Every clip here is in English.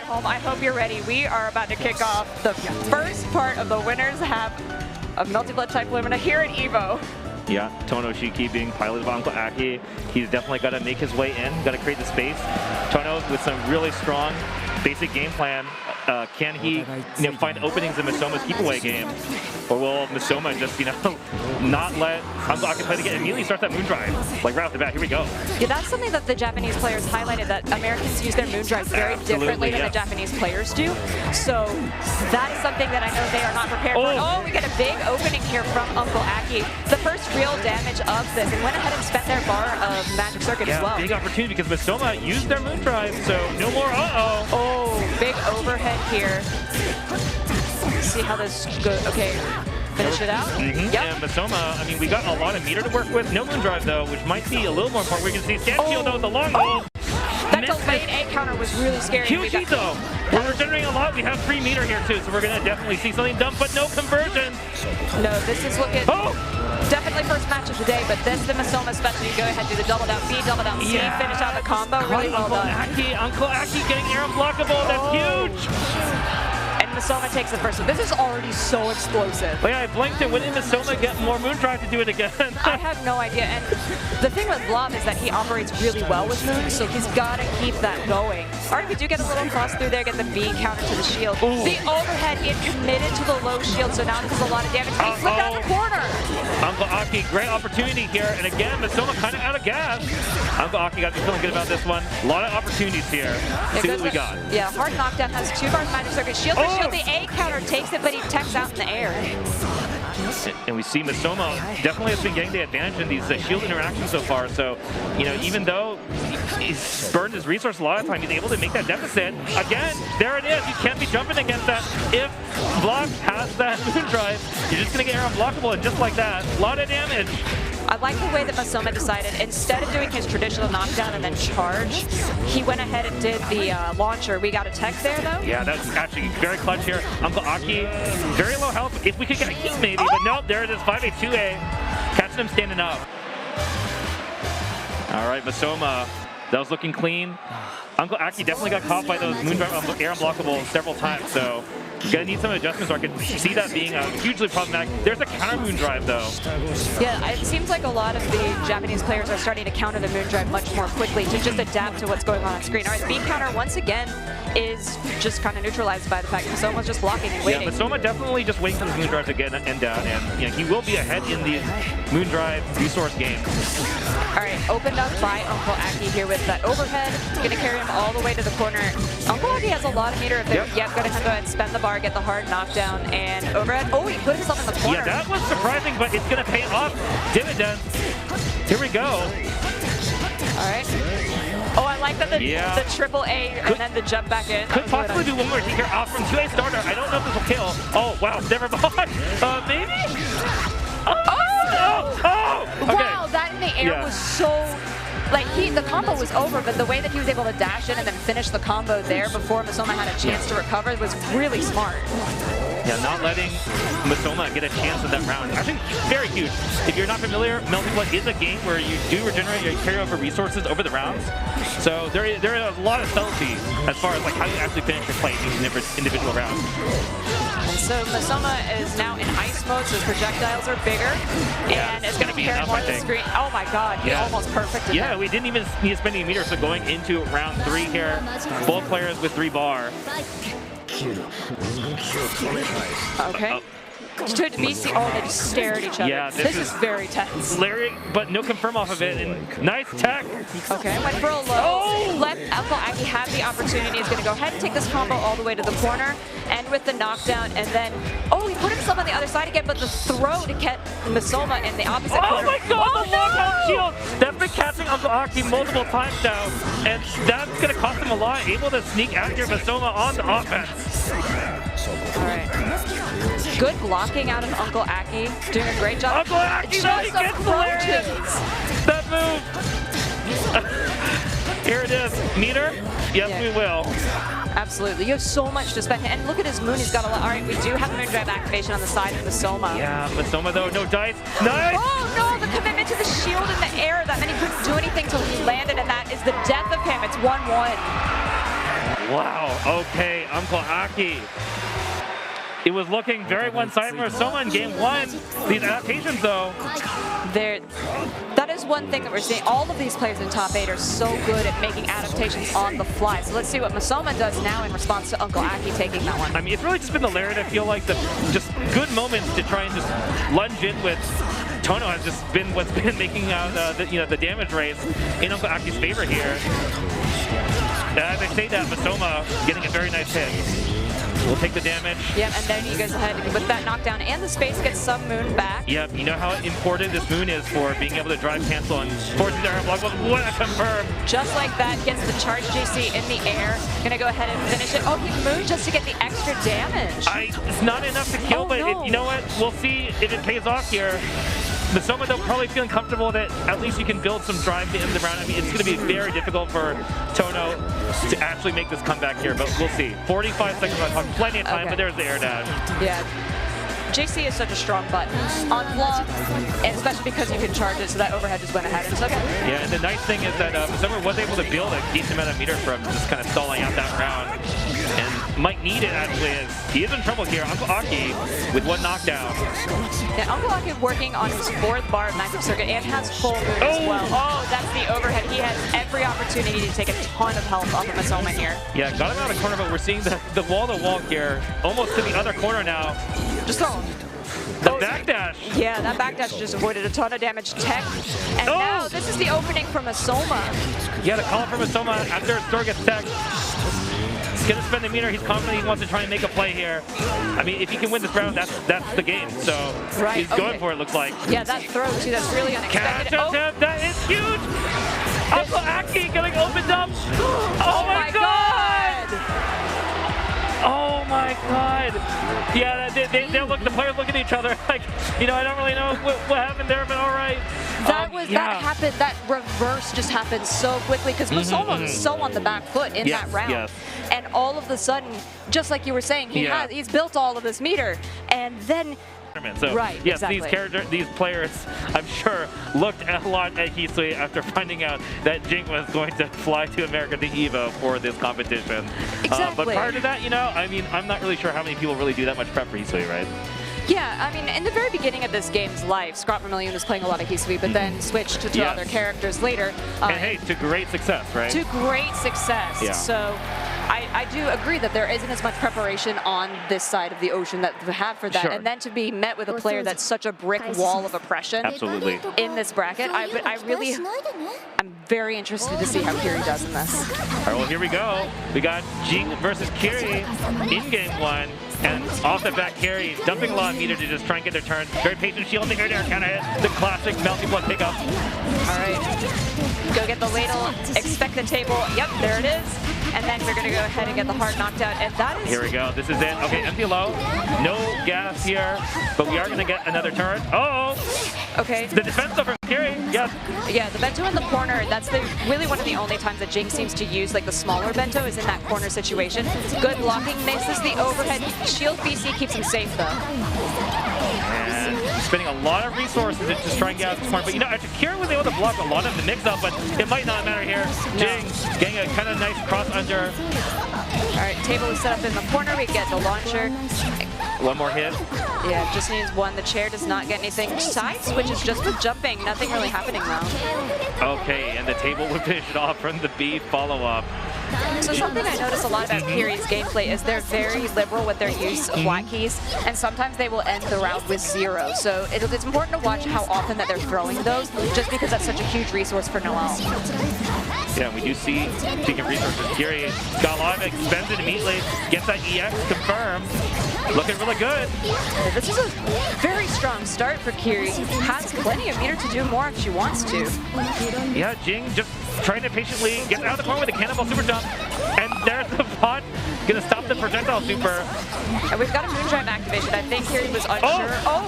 home, I hope you're ready. We are about to kick off the first part of the winners half of Melty Blood type Lumina here at Evo. Yeah, Tohno Shiki being piloted by Uncle Akkey. He's definitely got to make his way in, got to create the space. Tohno with some really strong basic game plan. Can he find openings in Masoma's keep-away game? Or will Masoma just, not let Uncle Akkey play to get immediately start that moon drive? Like right off the bat, here we go. Yeah, that's something that the Japanese players highlighted, that Americans use their moon drives very differently than the Japanese players do. So that is something that I know they are not prepared for. Oh, we get a big opening here from Uncle Akkey. The first real damage of this, and went ahead and spent their bar of Magic Circuit as well. Big opportunity because Masoma used their moon drive, so no more Oh, big overhead here. See how this goes. Okay, finish it out. Yep. And Masoma, I mean, we got a lot of meter to work with. No moon drive though, which might be a little more important. We're going to see Stand Shield though with the long roll. That delayed A counter was really scary. Huge heat though. We're generating a lot. We have 3 meter here too, so we're going to definitely see something dumb, but no conversion. No, this is looking definitely first match of the day, but this, the Masoma especially, go ahead, do the double down B, double down C, finish out the combo. Really well done. Uncle Akkey getting air unblockable. That's huge. And Masoma takes the first one. This is already so explosive. But yeah, I blinked it. When did Masoma get more moon drive to do it again? I have no idea. And the thing with Vlov is that he operates really well with moons, so he's got to keep that going. Alright, we do get a little cross through there, get the B counter to the shield. Ooh. The overhead, he had committed to the low shield, so now this is a lot of damage. He flipped out the corner. Uncle Akkey, great opportunity here. And again, Masoma kind of out of gas. Uncle Akkey got to be feeling good about this one. A lot of opportunities here. See what we got. Yeah, hard knockdown, has 2 bars Magic Circuit. Shield for shield, the A counter takes it, but he techs out in the air. And we see Masoma definitely has been getting the advantage in these shield interactions so far. So, even though he's burned his resource a lot of time, he's able to make that deficit. Again, there it is. You can't be jumping against that. If Vlov has that moon drive, you're just going to get air unblockable, and just like that, a lot of damage. I like the way that Masoma decided, instead of doing his traditional knockdown and then charge, he went ahead and did the launcher. We got a tech there, though. Yeah, that's actually very clutch here. Uncle Akkey, very low health. If we could get a heat maybe, but nope, there it is, 5A, 2A. Catching him standing up. All right, Masoma, that was looking clean. Uncle Akkey definitely got caught by those moon drive air unblockables several times, so you're going to need some adjustments, or I could see that being hugely problematic. There's a counter moon drive, though. Yeah, it seems like a lot of the Japanese players are starting to counter the moon drive much more quickly to just adapt to what's going on screen. All right, B counter, once again, is just kind of neutralized by the fact that Masoma's just blocking and waiting. Yeah, Masoma definitely just waiting for the moon drive to get end down, and he will be ahead in the moon drive resource game. All right, opened up by Uncle Akkey here with that overhead. Going to carry him all the way to the corner. Uncle Akkey has a lot of meter if they're going to go ahead and spend the bar, get the hard knockdown, and overhead. Oh, he put himself in the corner. Yeah, that was surprising, but it's going to pay off dividends. Here we go. All right. Oh, I like that the triple A and then the jump back in. Could possibly do one more here off from 2A starter. I don't know if this will kill. Oh, wow, never mind. Maybe? Okay. Wow, that in the air was so... Like, the combo was over, but the way that he was able to dash in and then finish the combo there before Masoma had a chance to recover was really smart. Yeah, not letting Masoma get a chance in that round. I think very huge. If you're not familiar, Melty Blood is a game where you do regenerate your carryover resources over the rounds. So there is a lot of subtlety as far as how you actually finish your play in each individual round. And so Masoma is now in ice mode, so his projectiles are bigger, and it's going to carry more of the screen. Oh my god, he almost perfected that. We didn't even need to spend any meters, so going into round 3 here, both players with 3 bar. Okay. To BC, they just stare at each other. Yeah, this is very tense. Larry, but no confirm off of it, and nice tech. Okay, went for a low. Let Uncle Akkey have the opportunity. He's going to go ahead and take this combo all the way to the corner, and with the knockdown, and then, he put himself on the other side again, but the throw to get Masoma in the opposite corner. Oh my god, the long health shield! That's been catching Uncle Akkey multiple times now, and that's going to cost him a lot. Able to sneak out here, Masoma on the offense. All right. Good blocking out of Uncle Akkey. Doing a great job. Uncle Akkey, he gets hilarious. That move. Here it is. Meter? Yes, we will. Absolutely. You have so much to spend. And look at his moon. He's got a lot. All right, we do have moon drive activation on the side of Masoma. Yeah, Masoma, though, no dice. Nice! Oh, no, the commitment to the shield in the air. That meant he couldn't do anything until he landed, and that is the death of him. It's 1-1. Wow, okay, Uncle Akkey. It was looking very one-sided for Masoma in game 1. These adaptations, though. That is one thing that we're seeing. All of these players in top 8 are so good at making adaptations on the fly. So let's see what Masoma does now in response to Uncle Akkey taking that one. I mean, it's really just been the Lariat, I feel like, just good moments to try and just lunge in with. Tohno has just been what's been making out the damage rates in Uncle Akkey's favor here. As I say that, Masoma getting a very nice hit. We'll take the damage. Yep, and then he goes ahead with that knockdown, and the space gets some moon back. Yep, you know how important this moon is for being able to drive cancel and forcing the air block. What a confirm! Just like that, gets the charge JC in the air. Gonna go ahead and finish it. Oh, he moved just to get the extra damage. It's not enough to kill, but no. you know what? We'll see if it pays off here. Masoma, though, probably feeling comfortable that at least you can build some drive to end the round. I mean, it's going to be very difficult for Tohno to actually make this comeback here, but we'll see. 45 seconds left, plenty of time, but there's the air dash. Yeah. JC is such a strong button on Vlov, and especially because you can charge it, so that overhead just went ahead and took it. Yeah, and the nice thing is that Masoma was able to build a decent amount of meter from just kind of stalling out that round. And might need it, actually, as he is in trouble here. Uncle Akkey with one knockdown. Yeah, Uncle Akkey working on his 4th bar of Massive Circuit and has full moon as well. Oh, that's the overhead. He has every opportunity to take a ton of health off of Masoma here. Yeah, got him out of the corner, but we're seeing the wall-to-wall here, almost to the other corner now. Just go. The backdash. Yeah, that backdash just avoided a ton of damage. Tech. And now this is the opening for Masoma. Yeah, the call from Masoma after his store gets tech. He's gonna spend the meter. He's confident he wants to try and make a play here. I mean, if he can win this round, that's the game. So he's going for it, looks like. Yeah, that throw too, that's really unexpected. That is huge! Uncle Akkey getting opened up! Oh my god! Oh my god! Yeah, they look. The players look at each other like, I don't really know what happened there, but all right. That happened. That reverse just happened so quickly because Masoma was so on the back foot in that round, and all of a sudden, just like you were saying, he's built all of this meter, and then. So, yes, these players, I'm sure, looked a lot at Hisui after finding out that Jing was going to fly to America to Evo for this competition. Exactly. But prior to that, I mean, I'm not really sure how many people really do that much prep for Hisui, right? Yeah, I mean, in the very beginning of this game's life, ScrawtVermillion was playing a lot of Hisui, but then switched to other characters later. And hey, to great success, right? To great success. Yeah. So I do agree that there isn't as much preparation on this side of the ocean that we have for that. Sure. And then to be met with a player that's such a brick wall of oppression in this bracket, I'm very interested to see how Kiri does in this. All right, well, here we go. We got Jing versus Kiri in game 1. And off the back, Kiri dumping a lot of meter to just try and get their turn. Very patient shield in the air counter hit. The classic Melty blood pickup. All right. Go get the ladle. Expect the table. Yep, there it is. And then we're going to go ahead and get the hard knockdown. And that is... Here we go. This is it. Okay, empty low. No gas here. But we are going to get another turn. Oh! Okay. The defense though from Kiri. Yes. Yeah, the bento in the corner, that's really one of the only times that Jing seems to use the smaller bento is in that corner situation. Good blocking, misses the overhead. Shield BC keeps him safe though. And spending a lot of resources to just try and get out of this corner. But actually Kiri was able to block a lot of the mix-up, but it might not matter here. Jing getting a kind of nice cross under. All right, table is set up in the corner. We get the launcher. One more hit. Yeah, just needs one. The chair does not get anything. Side switch is just with jumping. Nothing really happening though. Okay, and the table would finish it off from the B follow-up. So something I notice a lot about Kiri's gameplay is they're very liberal with their use of white keys, and sometimes they will end the round with 0. So it's important to watch how often that they're throwing those, just because that's such a huge resource for Noel. Yeah, we do see, speaking of resources, Kiri got a lot of it, spends it immediately, gets that EX confirmed. Looking really good. This is a very strong start for Kiri. Has plenty of meter to do more if she wants to. Yeah, Jing just trying to patiently get out of the corner with a cannonball super jump. And there's the pot. Gonna stop the projectile super. And we've got a Moondrive activation. I think Kiri was unsure. Oh,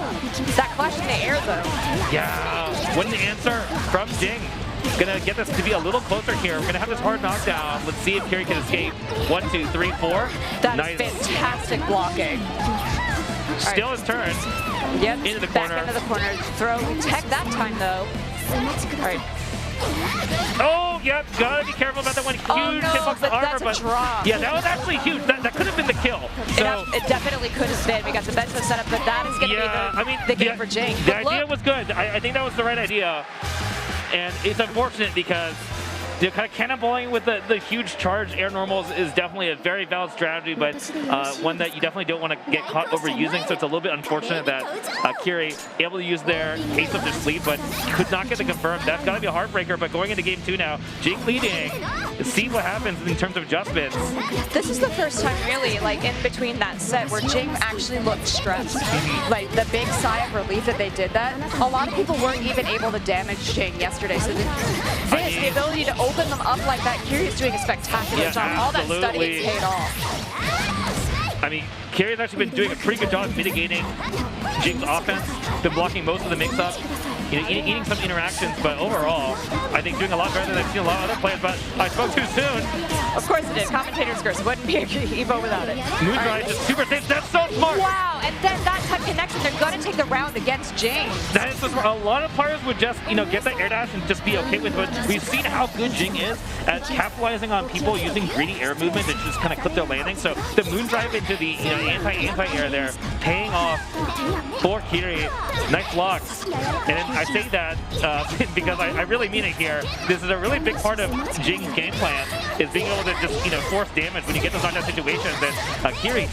that clash in the air though. Yeah, wouldn't answer from Jing. Gonna get this to be a little closer here. We're gonna have this hard knockdown. Let's see if Kiri can escape. 1, 2, 3, 4. That is fantastic blocking. Still his turn. Yep. Into the corner. Back into the corner. Throw tech that time though. All right. Oh, yep, gotta be careful about that one. Huge hitbox to armor, that's a drop. Yeah, that was actually huge. That could have been the kill. So it definitely could have been. We got the Bestino setup, but that is going to be the game for Jing. The idea was good. I think that was the right idea. And it's unfortunate because kind of cannonballing with the huge charge air normals is definitely a very valid strategy, but one that you definitely don't want to get caught overusing. So it's a little bit unfortunate that Kiri able to use their ace up their sleeve, but could not get the confirm. That's got to be a heartbreaker. But going into game 2 now, Jing leading. See what happens in terms of adjustments. This is the first time really, like in between that set, where Jing actually looked stressed. Like the big sigh of relief that they did that. A lot of people weren't even able to damage Jing yesterday. So the ability to open them up like that, Kiri is doing a spectacular job. All that studying paid off. I mean, Kiri's actually been doing a pretty good job mitigating Jing's offense, been blocking most of the mix-up, eating some interactions, but overall, I think doing a lot better than I've seen a lot of other players, but I spoke too soon. Of course it did. Commentator's curse. Wouldn't be a Evo without it. Moonrise just super safe. That's so smart. Wow, and then that type of connection, they're going to take the round against Jing. That is so smart. A lot of players would just, get that air dash and just be okay with it, but we've seen how good Jing is at capitalizing on people using greedy air movement to just kind of clip their landing. So the moon drive into the anti-air there, paying off for Kiri. Nice blocks. And then I say that because I really mean it here. This is a really big part of Jing's game plan, is being able to just force damage when you get those knockdown situations. And Kiri,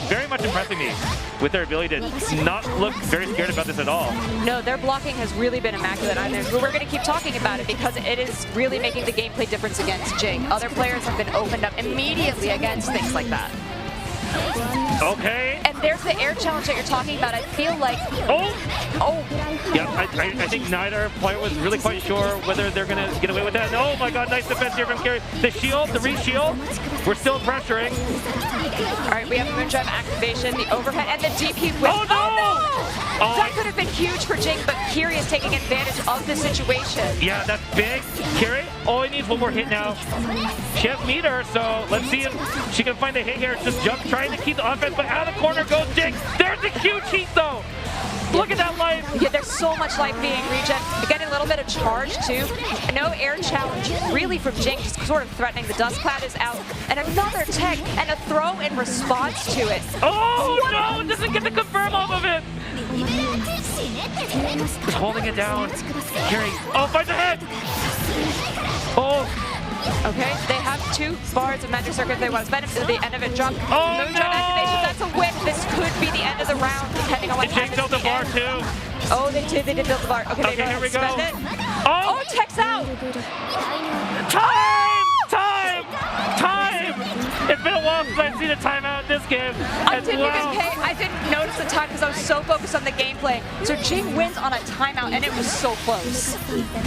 very much impressing me with their ability to not look very scared about this at all. No, their blocking has really been immaculate. We're going to keep talking about it because it is really making the gameplay difference against Jing. Other players have been opened up immediately against things like that. Okay. And there's the air challenge that you're talking about. I feel like... Oh! Yeah, I think neither player was really quite sure whether they're going to get away with that. And oh my god, nice defense here from Kiri. The shield, the re-shield, we're still pressuring. All right, we have Moondrive activation, the overhead, and the DP whip. Oh no! That could have been huge for Jing, but Kiri is taking advantage of the situation. Yeah, that's big. Kiri only needs one more hit now. She has meter, so let's see if she can find the hit here. Just jump, trying to keep the offense, but out of the corner goes Jing. There's a huge heat though. Look at that life. Yeah, there's so much life being regen. Getting a little bit of charge too. No air challenge really from Jing, just sort of threatening. The dust cloud is out. And another tech and a throw in response to it. Oh no, doesn't get the confirm off of it. Just holding it down. Kiri, finds the head. Oh. Okay, they have 2 bars of magic circuit if they want to spend it to the end of it. Drop Moondrive activation, that's a whip. This could be the end of the round, depending on what happens. Jing built the bar too. Oh, they did build the bar. Okay, here we go. Spend it. Oh, tech's out. Time! It's been a while since I've seen a timeout in this game. I didn't notice the time because I was so focused on the gameplay. So Jing wins on a timeout, and it was so close.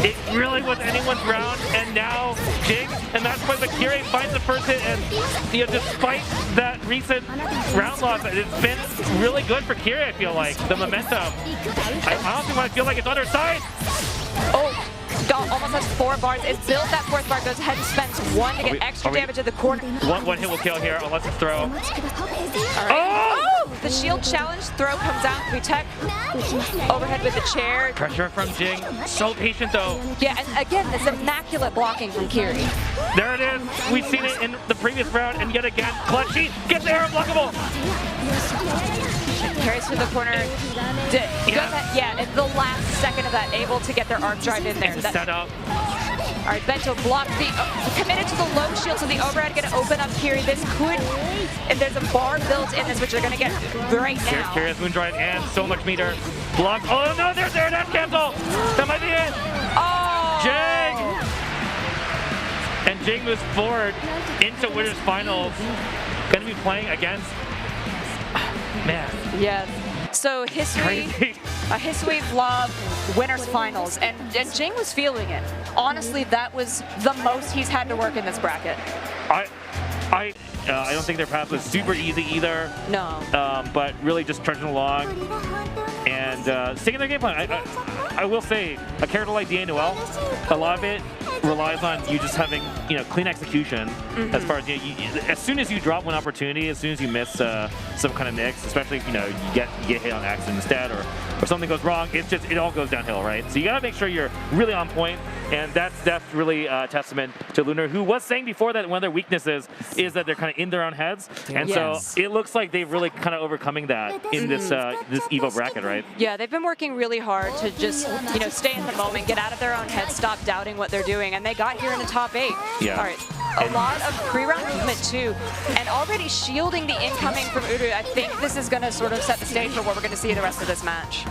It really was anyone's round, and now Jing, and that's why the Kiri finds the first hit, and despite that recent round loss, it's been really good for Kiri, I feel like. The momentum. I honestly want to feel like it's on her side. Oh. Almost has 4 bars. It built that 4th bar, goes ahead and spends 1 to get extra damage at the corner. One hit will kill here, unless it's throw. All right. Oh! The shield challenge, throw comes out, we tech. Overhead with the chair. Pressure from Jing. So patient though. Yeah, and again, this immaculate blocking from Kiri. There it is. We've seen it in the previous round, and yet again, clutch sheet gets the air unblockable. Carries to the corner. In the last second of that, able to get their arc drive in there. Set up. All right, Bento blocked committed to the low shield, so the overhead going to open up Kiri. This could, and there's a bar built in this, which they're going to get right now. Kiri's Moondrive and so much meter. Blocked. Oh no, there's air dash cancel. That might be it. Oh! Jing! And Jing moves forward into Winners Finals. Going to be playing against... Man. Yes. So Hisui, Vlov, Winners Finals, and Jing was feeling it. Honestly, that was the most he's had to work in this bracket. I don't think their path was super easy either. No. But really just trudging along and sticking their game plan. I will say, a character like Noel, a lot of it relies on you just having clean execution. As far as as soon as you drop one opportunity, as soon as you miss some kind of mix, especially if you get hit on accident instead or something goes wrong, it all goes downhill, right? So you gotta make sure you're really on point. And that's really a testament to Lunar, who was saying before that one of their weaknesses is that they're kind of in their own heads. And so it looks like they've really kind of overcoming that in this this Evo bracket, right? Yeah, they've been working really hard to just, you know, stay in the moment, get out of their own head, stop doubting what they're doing, and they got here in the top 8. Yeah. All right. A lot of pre-round movement too, and already shielding the incoming from Uru. I think this is going to sort of set the stage for what we're going to see the rest of this match.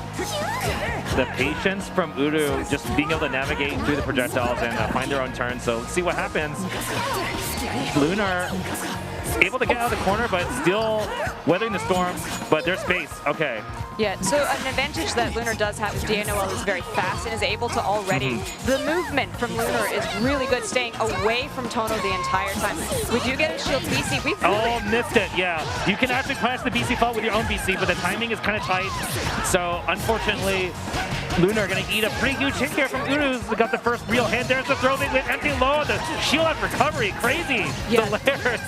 The patience from Uru, just being able to navigate through the projectiles and find their own turn. So let's see what happens. Lunar able to get out of the corner, but still weathering the storm, but there's space. Okay. Yeah, so an advantage that Lunar does have is Noel is very fast and is able to already, the movement from Lunar is really good, staying away from Tohno the entire time. We do get a shield BC. We missed it, yeah. You can actually punish the BC fault with your own BC, but the timing is kind of tight. So unfortunately, Lunar going to eat a pretty huge hit here from Uru, who's got the first real hit. There's the throw with empty low, the shield out recovery, crazy. Yeah. The layers.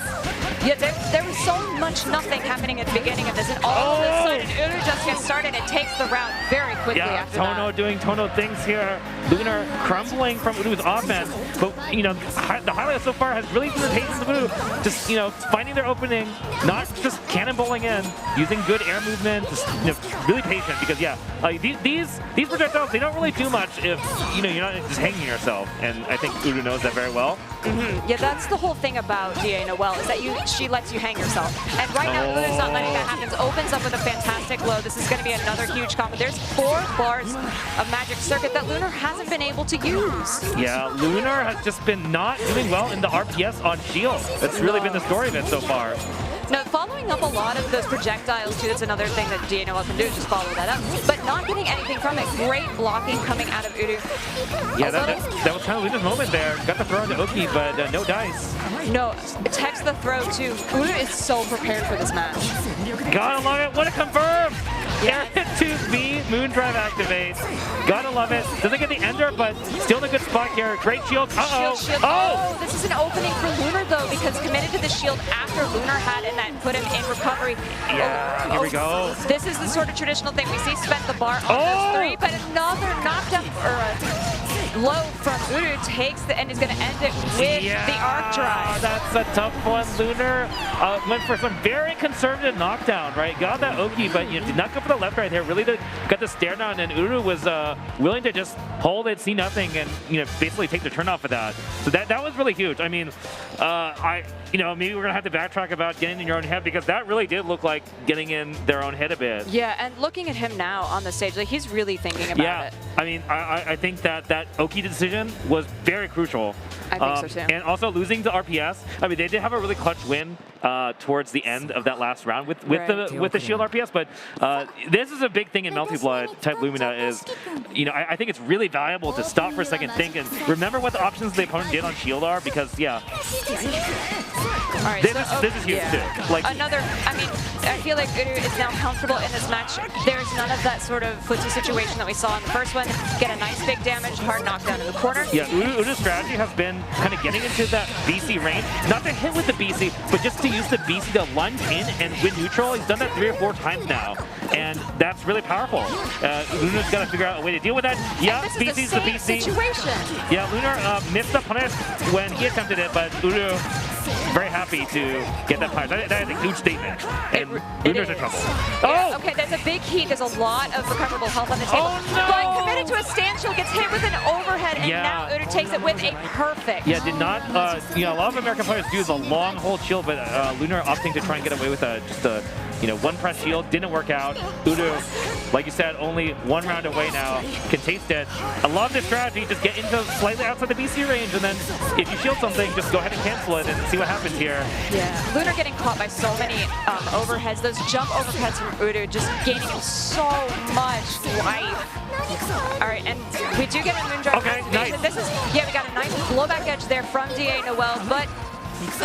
Yeah, there was so much nothing happening at the beginning of this, and all of a sudden Uru just gets started and takes the round very quickly after Tohno that. doing Tohno things here. Lunar crumbling from Uru's offense, but you know the highlight so far has really been the patience of Uru, just finding their opening, not just cannonballing in, using good air movement, just really patient because these projectiles, they don't really do much if you're not just hanging yourself, and I think Uru knows that very well. Yeah, that's the whole thing about Noel is that she lets you hang yourself, and right now Uru's not letting that happen. Opens up with a fantastic low. This is going to be another huge combo. There's 4 bars of Magic Circuit that Lunar hasn't been able to use. Yeah, Lunar has just been not doing well in the RPS on shield. That's really been the story of it so far. Now, following up a lot of those projectiles, too, that's another thing that Noel can do, is just follow that up. But not getting anything from it. Great blocking coming out of Uru. Yeah, that was kind of Luna's moment there. Got the throw into Oki, but no dice. No, text the throw, too. Uru is so prepared for this match. Gotta love it. What a confirm! Air hit 2B, Moondrive activates. Gotta love it. Doesn't get the ender, but still in a good spot here. Great shield. Uh-oh. Shield. Oh, this is an opening for Lunar, though, because committed to the shield after Lunar had and that put him in recovery. Yeah, here we go. This is the sort of traditional thing. We see spent the bar on those 3, but another knockdown or a low from Uru takes and is going to end it with the arc drive. That's a tough one. Lunar went for some very conservative knockdown, right? Got that Oki, but did not go for the left right here. Really got the stare down, and Uru was willing to just hold it, see nothing, and basically take the turn off of that. So that was really huge. I mean, maybe we're gonna have to backtrack about getting in your own head, because that really did look like getting in their own head a bit. Yeah, and looking at him now on the stage, like he's really thinking about it. I mean, I think that Oki decision was very crucial. I think so too. And also losing to RPS. I mean, they did have a really clutch win towards the end of that last round with the shield RPS, but this is a big thing in Melty Blood type Lumina is, I think it's really valuable to stop for a second, think, and remember what the options the opponent did on shield are, because all right, this is huge too. Like I feel like Uru is now comfortable in this match. There's none of that sort of footsie situation that we saw in the first one. Get a nice big damage, hard knockdown in the corner. Yeah, Uru's strategy has been kind of getting into that BC range, not to hit with the BC, but just to use the BC to lunge in and win neutral. He's done that 3 or 4 times now, and that's really powerful. Lunar's got to figure out a way to deal with that. Yeah, BC's the BC. Situation. Yeah, Lunar missed the punish when he attempted it, but Uru very happy to get that punish. That is a huge statement, and Lunar's in trouble. Yeah, okay, there's a big heat. There's a lot of recoverable health on the table. Oh, no! But committed to a standstill, gets hit with an overhead, and now Uru takes it with a perfect. Yeah, did not, a lot of American players do the long hold shield, but Lunar opting to try and get away with just a one press shield. Didn't work out. Uru, like you said, only 1 round away now. Can taste it. I love this strategy. Just get into slightly outside the BC range, and then if you shield something, just go ahead and cancel it and see what happens here. Yeah, Lunar getting caught by so many overheads. Those jump overheads from Uru just gaining him so much life. All right, and we do get a Moondrive. Okay, nice. This is, we got a nice blowback edge there from Noel, but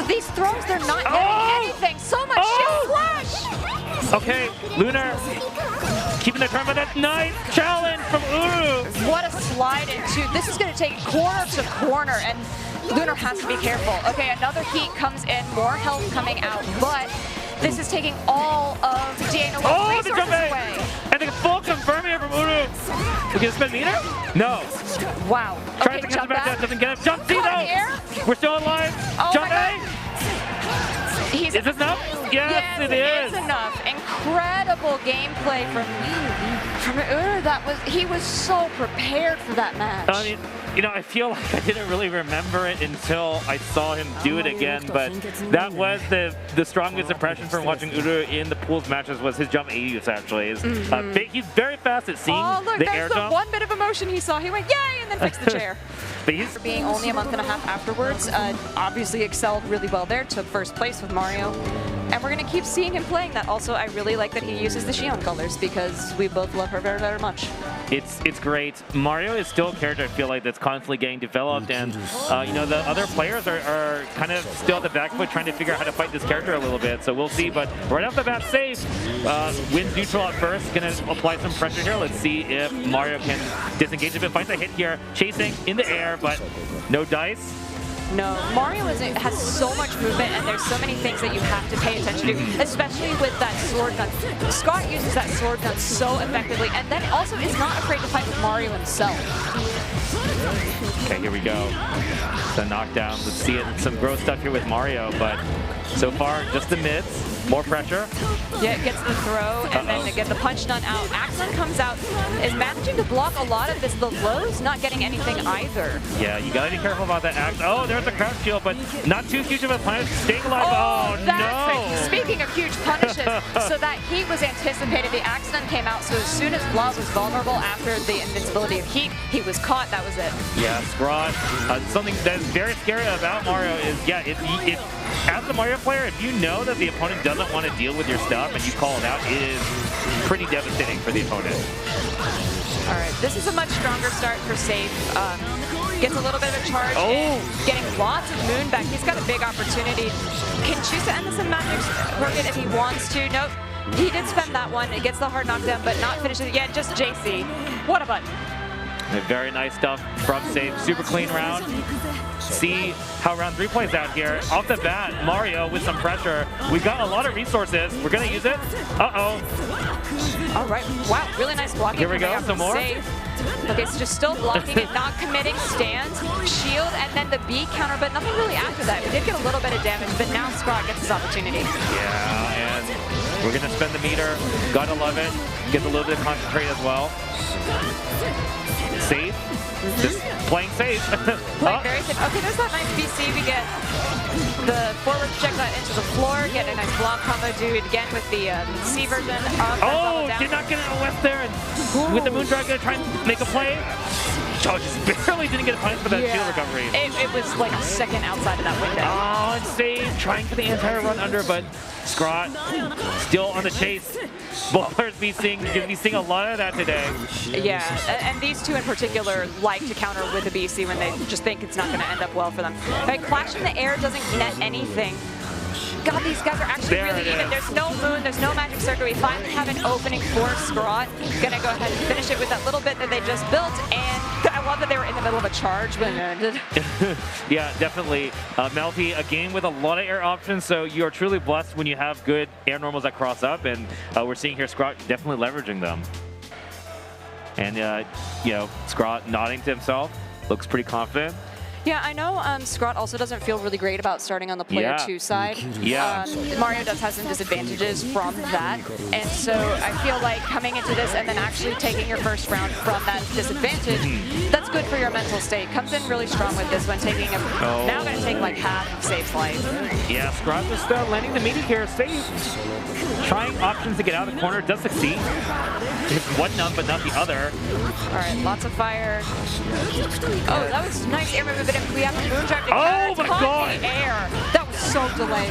these throws, they're not getting anything. So much shield flash. Okay, Lunar keeping the turn, but that's nice challenge from Uru. What a slide into. This is going to take corner to corner, and Lunar has to be careful. Okay, another heat comes in, more health coming out, but this is taking all of Noel's resources away. And the full confirm here from Uru. We can spin meter? No. Wow. Tries Okay, to catch jump it back down, back. doesn't get it. Jump C Caught in the air. though! We're still alive! Oh Jump my A! He's Is this enough? Yes, it is. enough. Incredible gameplay from Uru. He was so prepared for that match. I mean, you know, I feel like I didn't really remember it until I saw him do it again, but that was the strongest impression from watching Uru in the pools matches was his jump 80 actually. He's very fast at seeing look, the air there's the jump. one bit of emotion he saw. He went, yay, and then fixed the chair. But he's Being only a month and a half afterwards, obviously excelled really well there, took first place with Mario. And we're going to keep seeing him playing that. Also, I really like that he uses the Xion colors because we both love her very, very much. It's great. Mario is still a character I feel like that's constantly getting developed, and you know, the other players are kind of still at the back foot trying to figure out how to fight this character a little bit. So we'll see. But right off the bat, safe. Wins neutral at first. Gonna apply some pressure here. Let's see if Mario can disengage a bit. Finds a hit here. Chasing in the air, but no dice. No, Mario has so much movement, and there's so many things that you have to pay attention to, especially with that sword gun. Scott uses that sword gun so effectively, and then also is not afraid to fight with Mario himself. Okay, here we go. The knockdown. Let's see it. Some growth stuff here with Mario, but so far just the mids. More pressure. Yeah, it gets the throw, and then to get the punch done out. Axon comes out, is managing to block a lot of this. The lows not getting anything either. Yeah, you gotta be careful about that axe. Oh, there's a crouch shield, but not too huge of a punish. Staying alive. Oh, no! Speaking of huge punishes, so that heat was anticipated. The accident came out, so as soon as Vlov was vulnerable after the invincibility of heat, he was caught. That was it. Yeah, Scrawt. Something that's very scary about Mario is, yeah, as a Mario player, if you know that the opponent doesn't want to deal with your stuff and you call it out, it is pretty devastating for the opponent. All right, this is a much stronger start for Safe. Gets a little bit of a charge in, getting lots of moon back. He's got a big opportunity. Can choose to end this in Magic Rocket if he wants to. Nope, he did spend that one. It gets the hard knockdown, but not finishes it yet. Just JC. What a button. Very nice stuff from Safe. Super clean round. See how round 3 plays out here. Off the bat, Mario with some pressure. We've got a lot of resources. We're going to use it. Uh-oh. All right. Wow, really nice blocking. Here we go. Some more. Safe. Okay, so just still blocking it, not committing, stands, shield, and then the B counter, but nothing really after that. We did get a little bit of damage, but now Scrawt gets his opportunity. Yeah, and we're going to spend the meter. Gotta love it. Gets a little bit of concentrate as well. Safe. Just playing safe. Playing very safe. Okay, there's that nice BC. We get the forward projectile into the floor, get a nice block combo, do it again with the C version of did not get it on West there, and with the moon drive gonna try and make a play. Oh, just barely didn't get a punch for that shield recovery. It was like a second outside of that window. Oh, and Save trying for the entire run under, but Scrawt still on the chase. Both players be seeing a lot of that today. Yeah, and these two in particular like to counter with a BC when they just think it's not going to end up well for them. Like, Clash in the air doesn't net anything. God, these guys are actually really even. There's no moon, there's no magic circuit. We finally have an opening for Scrawt. Gonna go ahead and finish it with that little bit that they just built, and I love that they were in the middle of a charge when it ended. Yeah, definitely. Melty, a game with a lot of air options, so you are truly blessed when you have good air normals that cross up, and we're seeing here Scrawt definitely leveraging them. And, you know, Scrawt nodding to himself, looks pretty confident. Yeah, I know Scrawt also doesn't feel really great about starting on the player 2 side. Yeah. Mario does have some disadvantages from that, and so I feel like coming into this and then actually taking your first round from that disadvantage, that's good for your mental state. Comes in really strong with this one, taking a, now going to take like half of Safe's life. Yeah, Scrawt just landing the meaty here. Safe. Trying options to get out of the corner, does succeed. It's one numb, but not the other. All right, lots of fire. Oh, that was nice air movement, but if we have a moon drive to oh my God! The air. That was so delayed.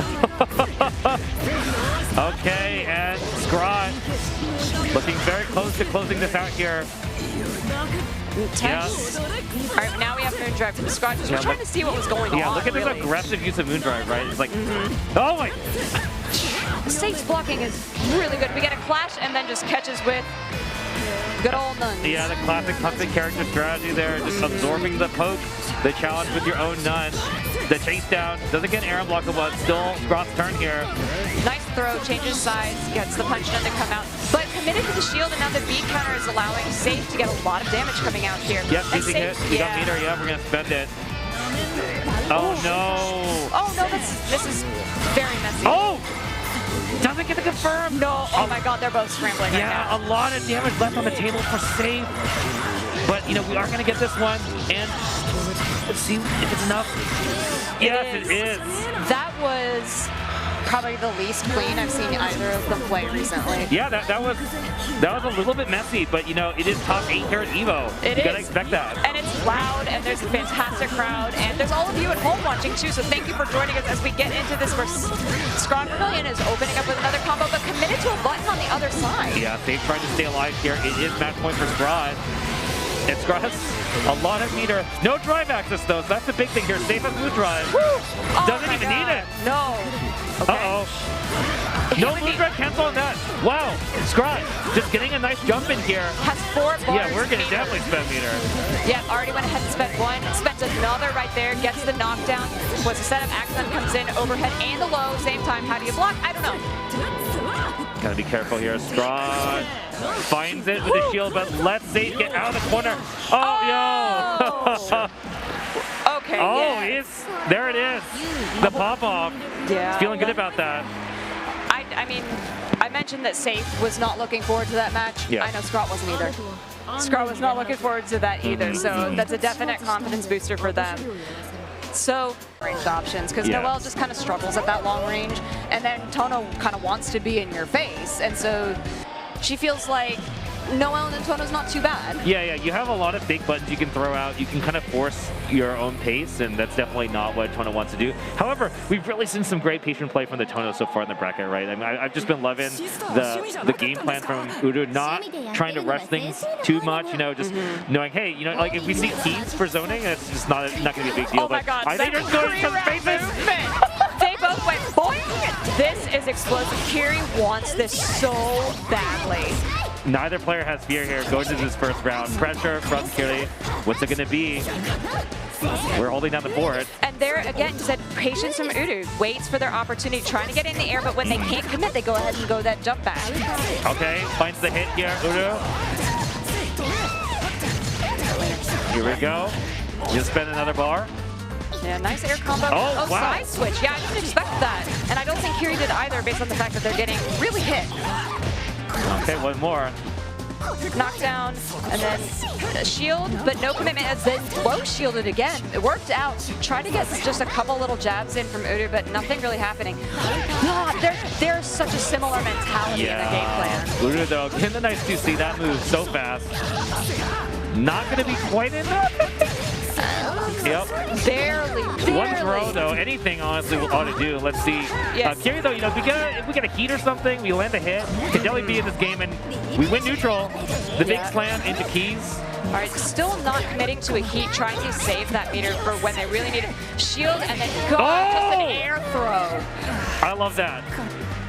Okay, and Scrawt looking very close to closing this out here. Tense. All right, now we have moon drive from Scrawt. We're trying to see what was going on. Yeah, look at this aggressive use of moon drive, right? It's like, oh my. Safe's blocking is really good. We get a clash and then just catches with good old nuns. Yeah, the classic puppet character strategy there, just absorbing the poke, the challenge with your own nun, the chase down, doesn't get air unblockable, but still Scrawt's turn here. Nice throw, changes sides, gets the punch done to come out, but committed to the shield, and now the beat counter is allowing Safe to get a lot of damage coming out here. Yep, easy hit. We got meter. Yeah, we're gonna spend it. Oh no! Oh no, this is very messy. Oh! Doesn't get the confirm. No. Oh my God, they're both scrambling right now. Yeah, a lot of damage left on the table for Safe. But you know, we are gonna get this one, and let's see if it's enough. Yes, it is. That was probably the least clean I've seen either of them play recently. Yeah, that was a little bit messy, but you know, it is top 8 here at Evo. You gotta expect that. And it's loud, and there's a fantastic crowd, and there's all of you at home watching too, so thank you for joining us as we get into this where ScrawtVermillion is opening up with another combo, but committed to a button on the other side. Yeah, they've tried to stay alive here. It is match point for Scrawt. And Scrawt has a lot of meter. No drive access though, so that's the big thing here. Safe has mood drive. Doesn't even need it. No. Okay. Uh-oh. No mood drive cancel on that. Wow. Scrawt just getting a nice jump in here. Has 4 bars. Yeah, we're going to definitely spend meter. Yeah, already went ahead and spent 1. Spent another right there. Gets the knockdown. Was a setup. Accent comes in overhead and the low. Same time. How do you block? I don't know. Gotta be careful here. Scrawt finds it with the shield, but let's Safe get out of the corner. Oh, yo! Okay. Oh, there it is. The pop-off. Yeah. Feeling good about that. I mean, I mentioned that Safe was not looking forward to that match. Yeah. I know Scrawt wasn't either. Scrawt was not looking forward to that either, so that's a definite confidence booster for them. So, range options, because Noel just kind of struggles at that long range, and then Tohno kind of wants to be in your face, and so she feels like Noel and Tohno's not too bad. Yeah, you have a lot of big buttons you can throw out. You can kind of force your own pace, and that's definitely not what Tohno wants to do. However, we've really seen some great patient play from the Tohno so far in the bracket, right? I mean, I've just been loving the game plan from Uru, not trying to rush things too much, you know, just knowing, hey, you know, like if we see keys for zoning, it's just not going to be a big deal. Oh my God, I think there's going to be some spaces. They both went boing. This is explosive. Kiri wants this so badly. Neither player has fear here going into this first round. Pressure from Kiri. What's it going to be? We're holding down the board. And there again, said patience from Uru. Waits for their opportunity, trying to get in the air, but when they can't commit, they go ahead and go that jump back. Okay, finds the hit here, Uru. Here we go. Just spend another bar. Yeah, nice air combo. Oh, wow. Side switch. Yeah, I didn't expect that. And I don't think Kiri did either based on the fact that they're getting really hit. Okay, one more. Knockdown, and then a shield, but no commitment, as then low shielded again. It worked out. Tried to get just a couple little jabs in from Uru, but nothing really happening. God, there's such a similar mentality in the game plan. Uru, though, getting the nice to see that move so fast. Not going to be quite enough. Yep. Barely. One throw, though. Anything, honestly, we ought to do. Let's see. Yes. Kiri, though, you know, if we get a heat or something, we land a hit, can definitely be in this game, and we win neutral. The big slam into keys. All right, still not committing to a heat, trying to save that meter for when they really need it. Shield, and then just an air throw. I love that.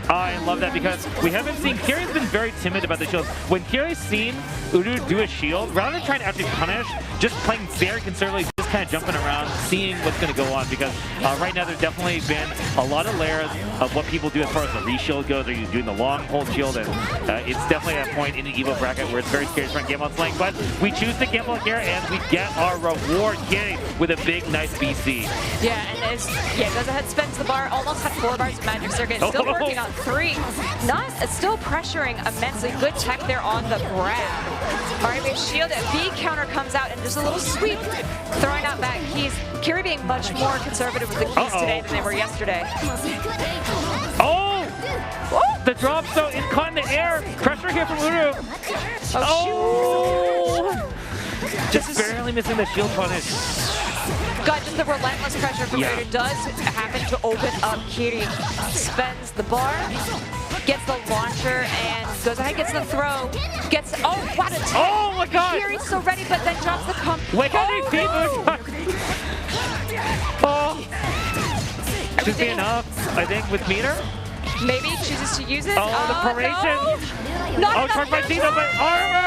I love that because we haven't seen, Kiri's been very timid about the shield. When Kiri's seen Uru do a shield, rather than trying to actually punish, just playing very conservatively, just kind of jumping around, seeing what's going to go on, because right now there's definitely been a lot of layers of what people do as far as the re-shield goes. Are you doing the long hold shield? And it's definitely a point in the Evo bracket where it's very scary to try and gamble on slang, but we choose to gamble here and we get our reward, Kiri, with a big, nice BC. Yeah, and goes ahead, spends the bar, almost had 4 bars of Magic Circuit, still working on 3. Still pressuring immensely. Good tech there on the grab. All right, we have shield. B counter comes out and just a little sweep, throwing out back keys. Kiri being much more conservative with the keys today than they were yesterday. Oh! The drop, so it's caught in the air. Pressure here from Uru. Oh! Just barely missing the shield punish. God, just the relentless pressure from Uru does happen to open up Kiri. Spends the bar, gets the launcher, and goes ahead, gets the throw. Gets, what a tech. Oh my God! Kiri's so ready, but then drops the comp. Wait, should be enough, I think, with meter. Maybe chooses to use it. Oh, the paration. No. Not enough. Charged by Tito, but armor,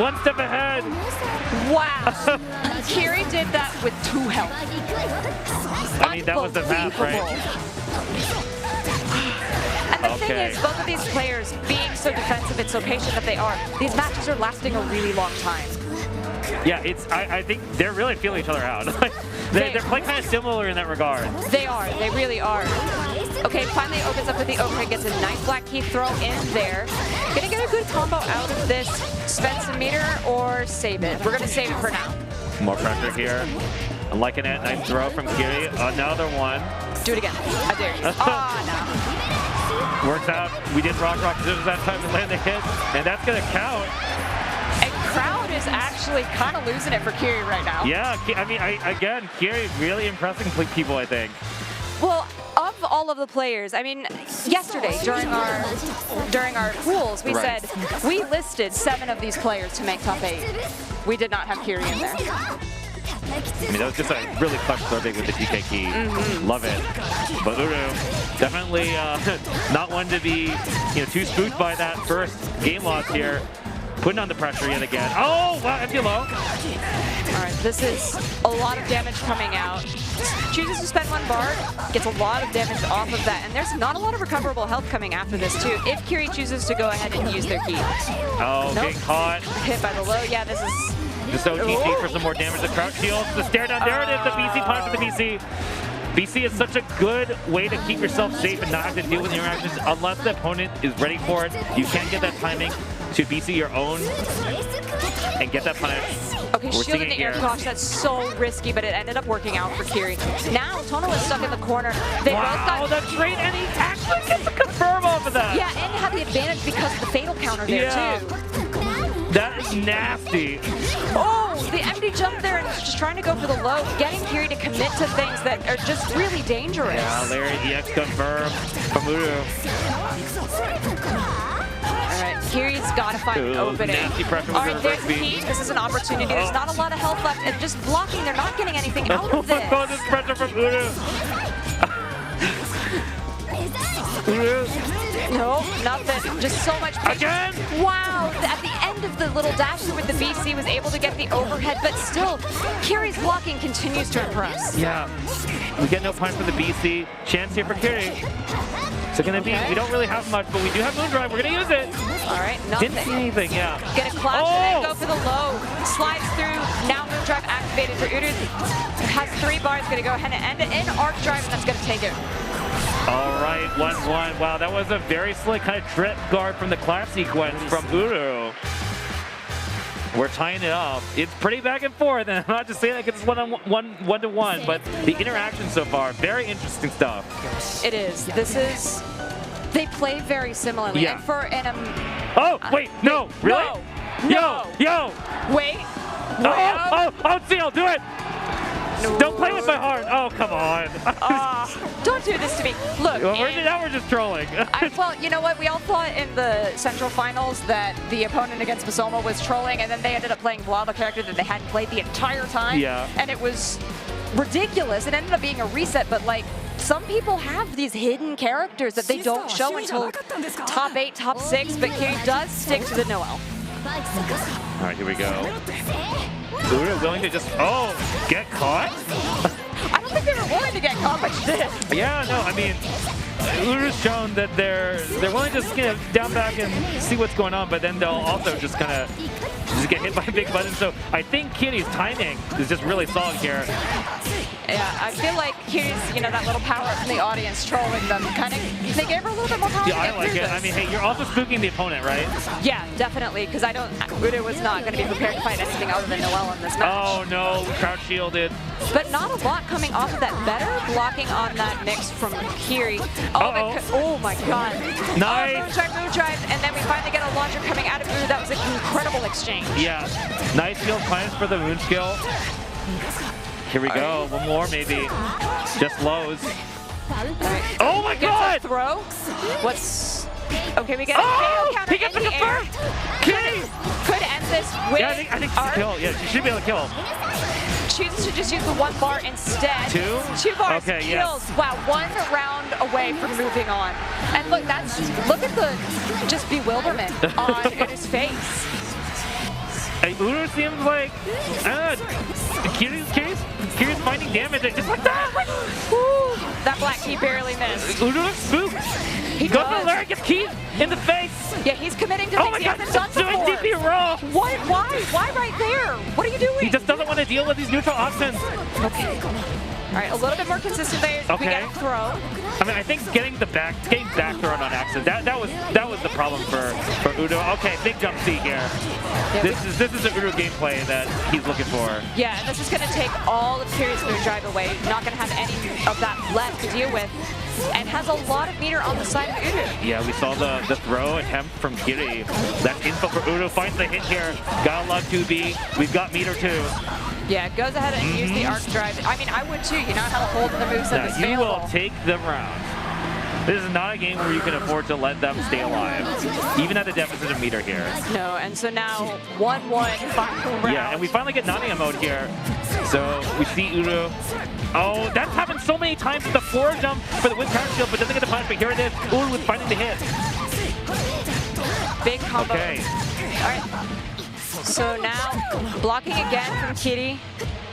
one step ahead. Wow. Kiri did that with 2 health. I mean, that was the math, right? And the thing thing is, both of these players, being so defensive and so patient that they are, these matches are lasting a really long time. Yeah, I think they're really feeling each other out. they're playing kind of similar in that regard. They are. They really are. Okay, finally opens up with the overhead, gets a nice black key throw in there. Gonna get a good combo out of this. Spend some meter or save it. We're gonna save it for now. More pressure here. I'm liking it. Nice throw from Kiri. Another one. Do it again. I dare you. Oh, no. Works out. We did rock scissors that time to land the hit, and that's gonna count. And Crowd is actually kind of losing it for Kiri right now. Yeah, I mean, again, Kiri really impressing people, I think. Well, of all of the players, I mean, yesterday during our pools, we said we listed 7 of these players to make top 8. We did not have Kiri in there. I mean, that was just a really clutch serving with the DK key. Love it. But Uru, definitely not one to be too spooked by that first game loss here. Putting on the pressure yet again. Oh, wow, empty low. All right, this is a lot of damage coming out. Chooses to spend 1 bar, gets a lot of damage off of that, and there's not a lot of recoverable health coming after this too, if Kiri chooses to go ahead and use their key. Oh, nope. Getting caught. Hit by the low, yeah, this is... Just OTT for some more damage. The crouch shield, the stare down, there it is, the BC punch to the BC. BC is such a good way to keep yourself safe and not have to deal with interactions unless the opponent is ready for it. You can get that timing to BC your own and get that punish. Okay, shield in the air. Gosh, that's so risky, but it ended up working out for Kiri. Now, Tohno is stuck in the corner. They both got... that's great, and he actually gets a confirm off of that. Yeah, and had the advantage because of the fatal counter there, too. That is nasty. Oh, the empty jump there and just trying to go for the low, getting Kiri to commit to things that are just really dangerous. Yeah, Larry EX confirmed from Uru. All right, Kiri's got to find an opening. Nasty pressure All right, there's the key. This is an opportunity. There's not a lot of health left, and just blocking, they're not getting anything out of this. Oh, this pressure from Uru. Uru. No, nothing. Just so much patience. Again? Wow, at the end of the little dash with the BC was able to get the overhead, but still, Kiri's blocking continues to impress. Yeah, we get no punch for the BC. Chance here for Kiri. So gonna be, we don't really have much, but we do have Moondrive. We're gonna use it. All right, nothing. Didn't see anything, yeah. Get a clash and then go for the low. Slides through. Now Moondrive activated for Uru. Has 3 bars. Gonna go ahead and end it in Arc Drive, and that's gonna take it. All right, 1-1. Wow, that was a very slick kind of trip guard from the class sequence from Uru. We're tying it up. It's pretty back and forth, and I'm not just saying that because it's one-to-one, but the interaction so far, very interesting stuff. It is. This is... They play very similarly. Yeah. And for an... Oh, wait, no, really? No. Yo! Wait. Oh, Seal, do it! No. Don't play with my heart. Oh, come on. Don't do this to me. Look. Well, now we're just trolling. Well, you know what? We all thought in the Central Finals that the opponent against Masoma was trolling, and then they ended up playing Vlov, a character that they hadn't played the entire time. Yeah. And it was ridiculous. It ended up being a reset, but like, some people have these hidden characters that they don't show until top 8, top 6, but Kiri does stick to the Noel. All right, here we go. Uru willing to just, get caught? I don't think they were willing to get caught, but she did. Yeah, no, I mean, Uru's shown that they're willing to just kind of down back and see what's going on, but then they'll also just kind of get hit by a big button. So I think Kiri's timing is just really solid here. Yeah, I feel like Kiri's, that little power from the audience trolling them, they gave her a little bit more power. Yeah, I like it. I mean, hey, you're also spooking the opponent, right? Yeah, definitely, because Uru was not going to be prepared to fight anything other than Noel in this match. Oh no, crouch shielded. But not a lot coming off of that. Better blocking on that mix from Kiri. Oh my god. Nice. Moondrive, and then we finally get a launcher coming out of Uru. That was an incredible exchange. Yeah, nice field punish for the moon skill. Here we go, one more maybe. Just lows. Right. Oh my god! Throw. What's... Okay, we get a fatal counter in the air. Kiri! Could end this with... Yeah, I think she's kill. Yeah, she should be able to kill. Chooses to just use the 1 bar instead. 2 bars kills. Yes. Wow, 1 round away from moving on. And look, look at the just bewilderment on Uru's face. Uru seems like, Kiri's finding damage just like that. Woo, that black key barely missed. Uru looks spooked. He Go for does. the Lunar, gets keyed in the face. Yeah, he's committing to Oh things my he god, hasn't done doing before. DP roll. What? Why? Why right there? What are you doing? He just doesn't want to deal with these neutral options. Okay. All right, a little bit more consistent there. Okay. We get a throw. I mean, I think getting back thrown on accident, that was the problem for Udo. Okay, big jump C here. Yeah, This is the Udo gameplay that he's looking for. Yeah, and this is going to take all of Kiri's moon drive away. Not going to have any of that left to deal with. And has a lot of meter on the side of Udo. Yeah, we saw the throw attempt from Kiri. That info for Udo finds the hit here. Gotta love 2B. We've got meter 2. Yeah, goes ahead and use the arc drive. I mean, I would too. You know how to hold the moves that is You available. will take the round. This is not a game where you can afford to let them stay alive, even at the deficit of meter here. No, and so now 1-1 final round. Yeah, and we finally get Nania mode here. So we see Udo. Oh, that's happened so many times with the floor jump for the wind power shield, but doesn't get the punch. But here it is. Udo with finding the hit. Big combo. Okay. All right. So now blocking again from Kiri.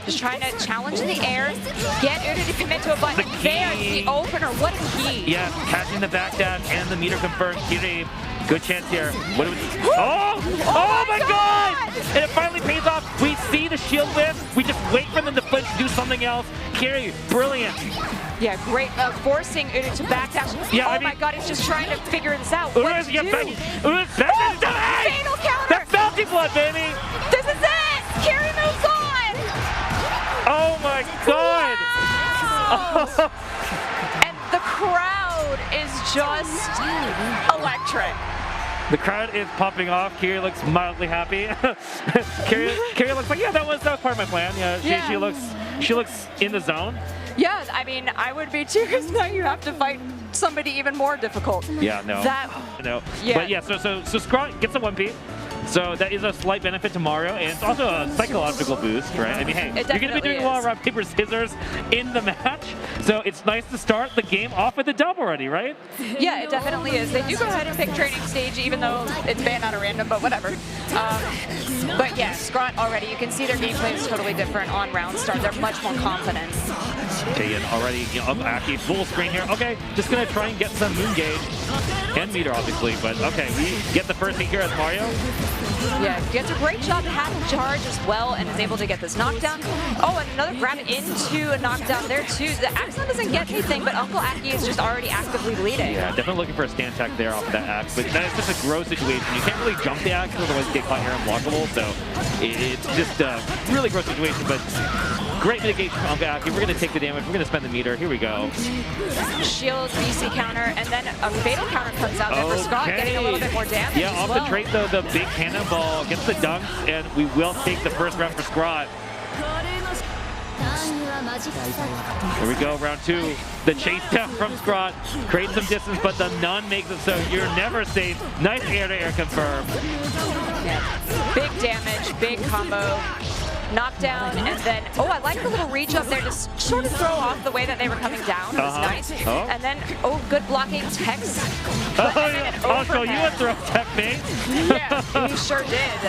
Just trying to challenge in the air. Get Udo to commit to a button. The key. There's the opener. What a key. Yeah, catching the back dash and the meter confirmed. Kiri, good chance here. What do we? Oh my God! And it finally pays off. We see the shield whip. We just wait for them to flinch, do something else. Kiri, brilliant. Yeah, great. Forcing Udo to backdash. Yeah, oh I mean, my God, he's just trying to figure this out. What Udo's to get do? back. Udo's back. Fatal counter. That's Melty blood, baby. This is it. Kiri moves on. Oh my God. Wow. And the crowd is just electric. The crowd is popping off. Kiri looks mildly happy. Kiri looks like, yeah, that was part of my plan. Yeah, she looks in the zone. Yeah, I mean, I would be too, because now you have to fight somebody even more difficult. Yeah, no. No. Yeah. But yeah, so Scrawt gets a 1P. So that is a slight benefit to Mario, and it's also a psychological boost, right? I mean, hey, you're going to be doing a lot of rock, paper, scissors in the match, so it's nice to start the game off with a dub already, right? Yeah, it definitely is. They do go ahead and pick training stage, even though it's banned out of random, but whatever. But yeah, Scrawt already, you can see their gameplay is totally different on round start. They're much more confident. Okay, and already, Akkey, full screen here. Okay, just going to try and get some moon gauge and meter, obviously, but okay, we get the first hit here as Mario. Yeah, gets a great job to have him charge as well and is able to get this knockdown. Oh, and another grab into a knockdown there too. The Axon doesn't get anything, but Uncle Akkey is just already actively leading. Yeah, definitely looking for a stand tech there off of that axe, but that is just a gross situation. You can't really jump the axe, otherwise you get caught here unblockable, so it's just a really gross situation, but great mitigation from Uncle Akkey. We're going to take the damage, we're going to spend the meter. Here we go. Shield, BC counter, and then a fatal counter comes out there for Scrawt, getting a little bit more damage. Yeah, off well. the trait though, the big cannonball gets the dunks, and we will take the first round for Scrawt. Here we go, round 2. The chase down from Scrawt creates some distance, but the none makes it so you're never safe. Nice air-to-air confirm. Yeah. Big damage, big combo. Knockdown, and then, oh, I like the little reach up there to sort of throw off the way that they were coming down. It was nice. Oh. And then, oh, good blocking text. I'll show you a throw technique. Yeah, he sure did.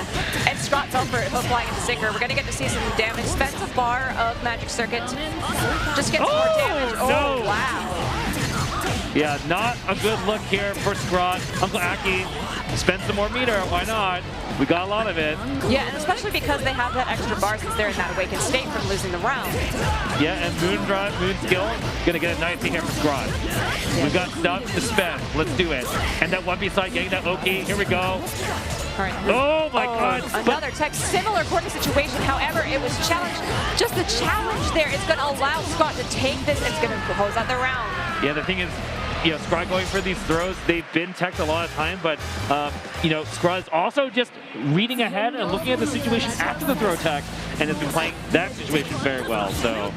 And Scrawt fell for it, hook flying into sinker. We're going to get to see some damage. Spends a bar of Magic Circuit. Just gets more damage. Oh, no. Wow. Yeah, not a good look here for Scrawt. Uncle Akkey spends some more meter. Why not? We got a lot of it. Yeah, and especially because they have that extra bar since they're in that awakened state from losing the round. Yeah, and Moon Drive, Moon Skill, gonna get a nice thing here from Scrawt. We've got stuff to spend. Let's do it. And that 1B side getting that Oki. Here we go. All right. Oh my God. Another tech, similar courting situation. However, it was challenged. Just the challenge there is going to allow Scrawt to take this. It's going to close out the round. Yeah, the thing is, you know, Scrawt going for these throws, they've been teched a lot of time, but, you know, Scrawt is also just reading ahead and looking at the situation after the throw tech, and has been playing that situation very well. So,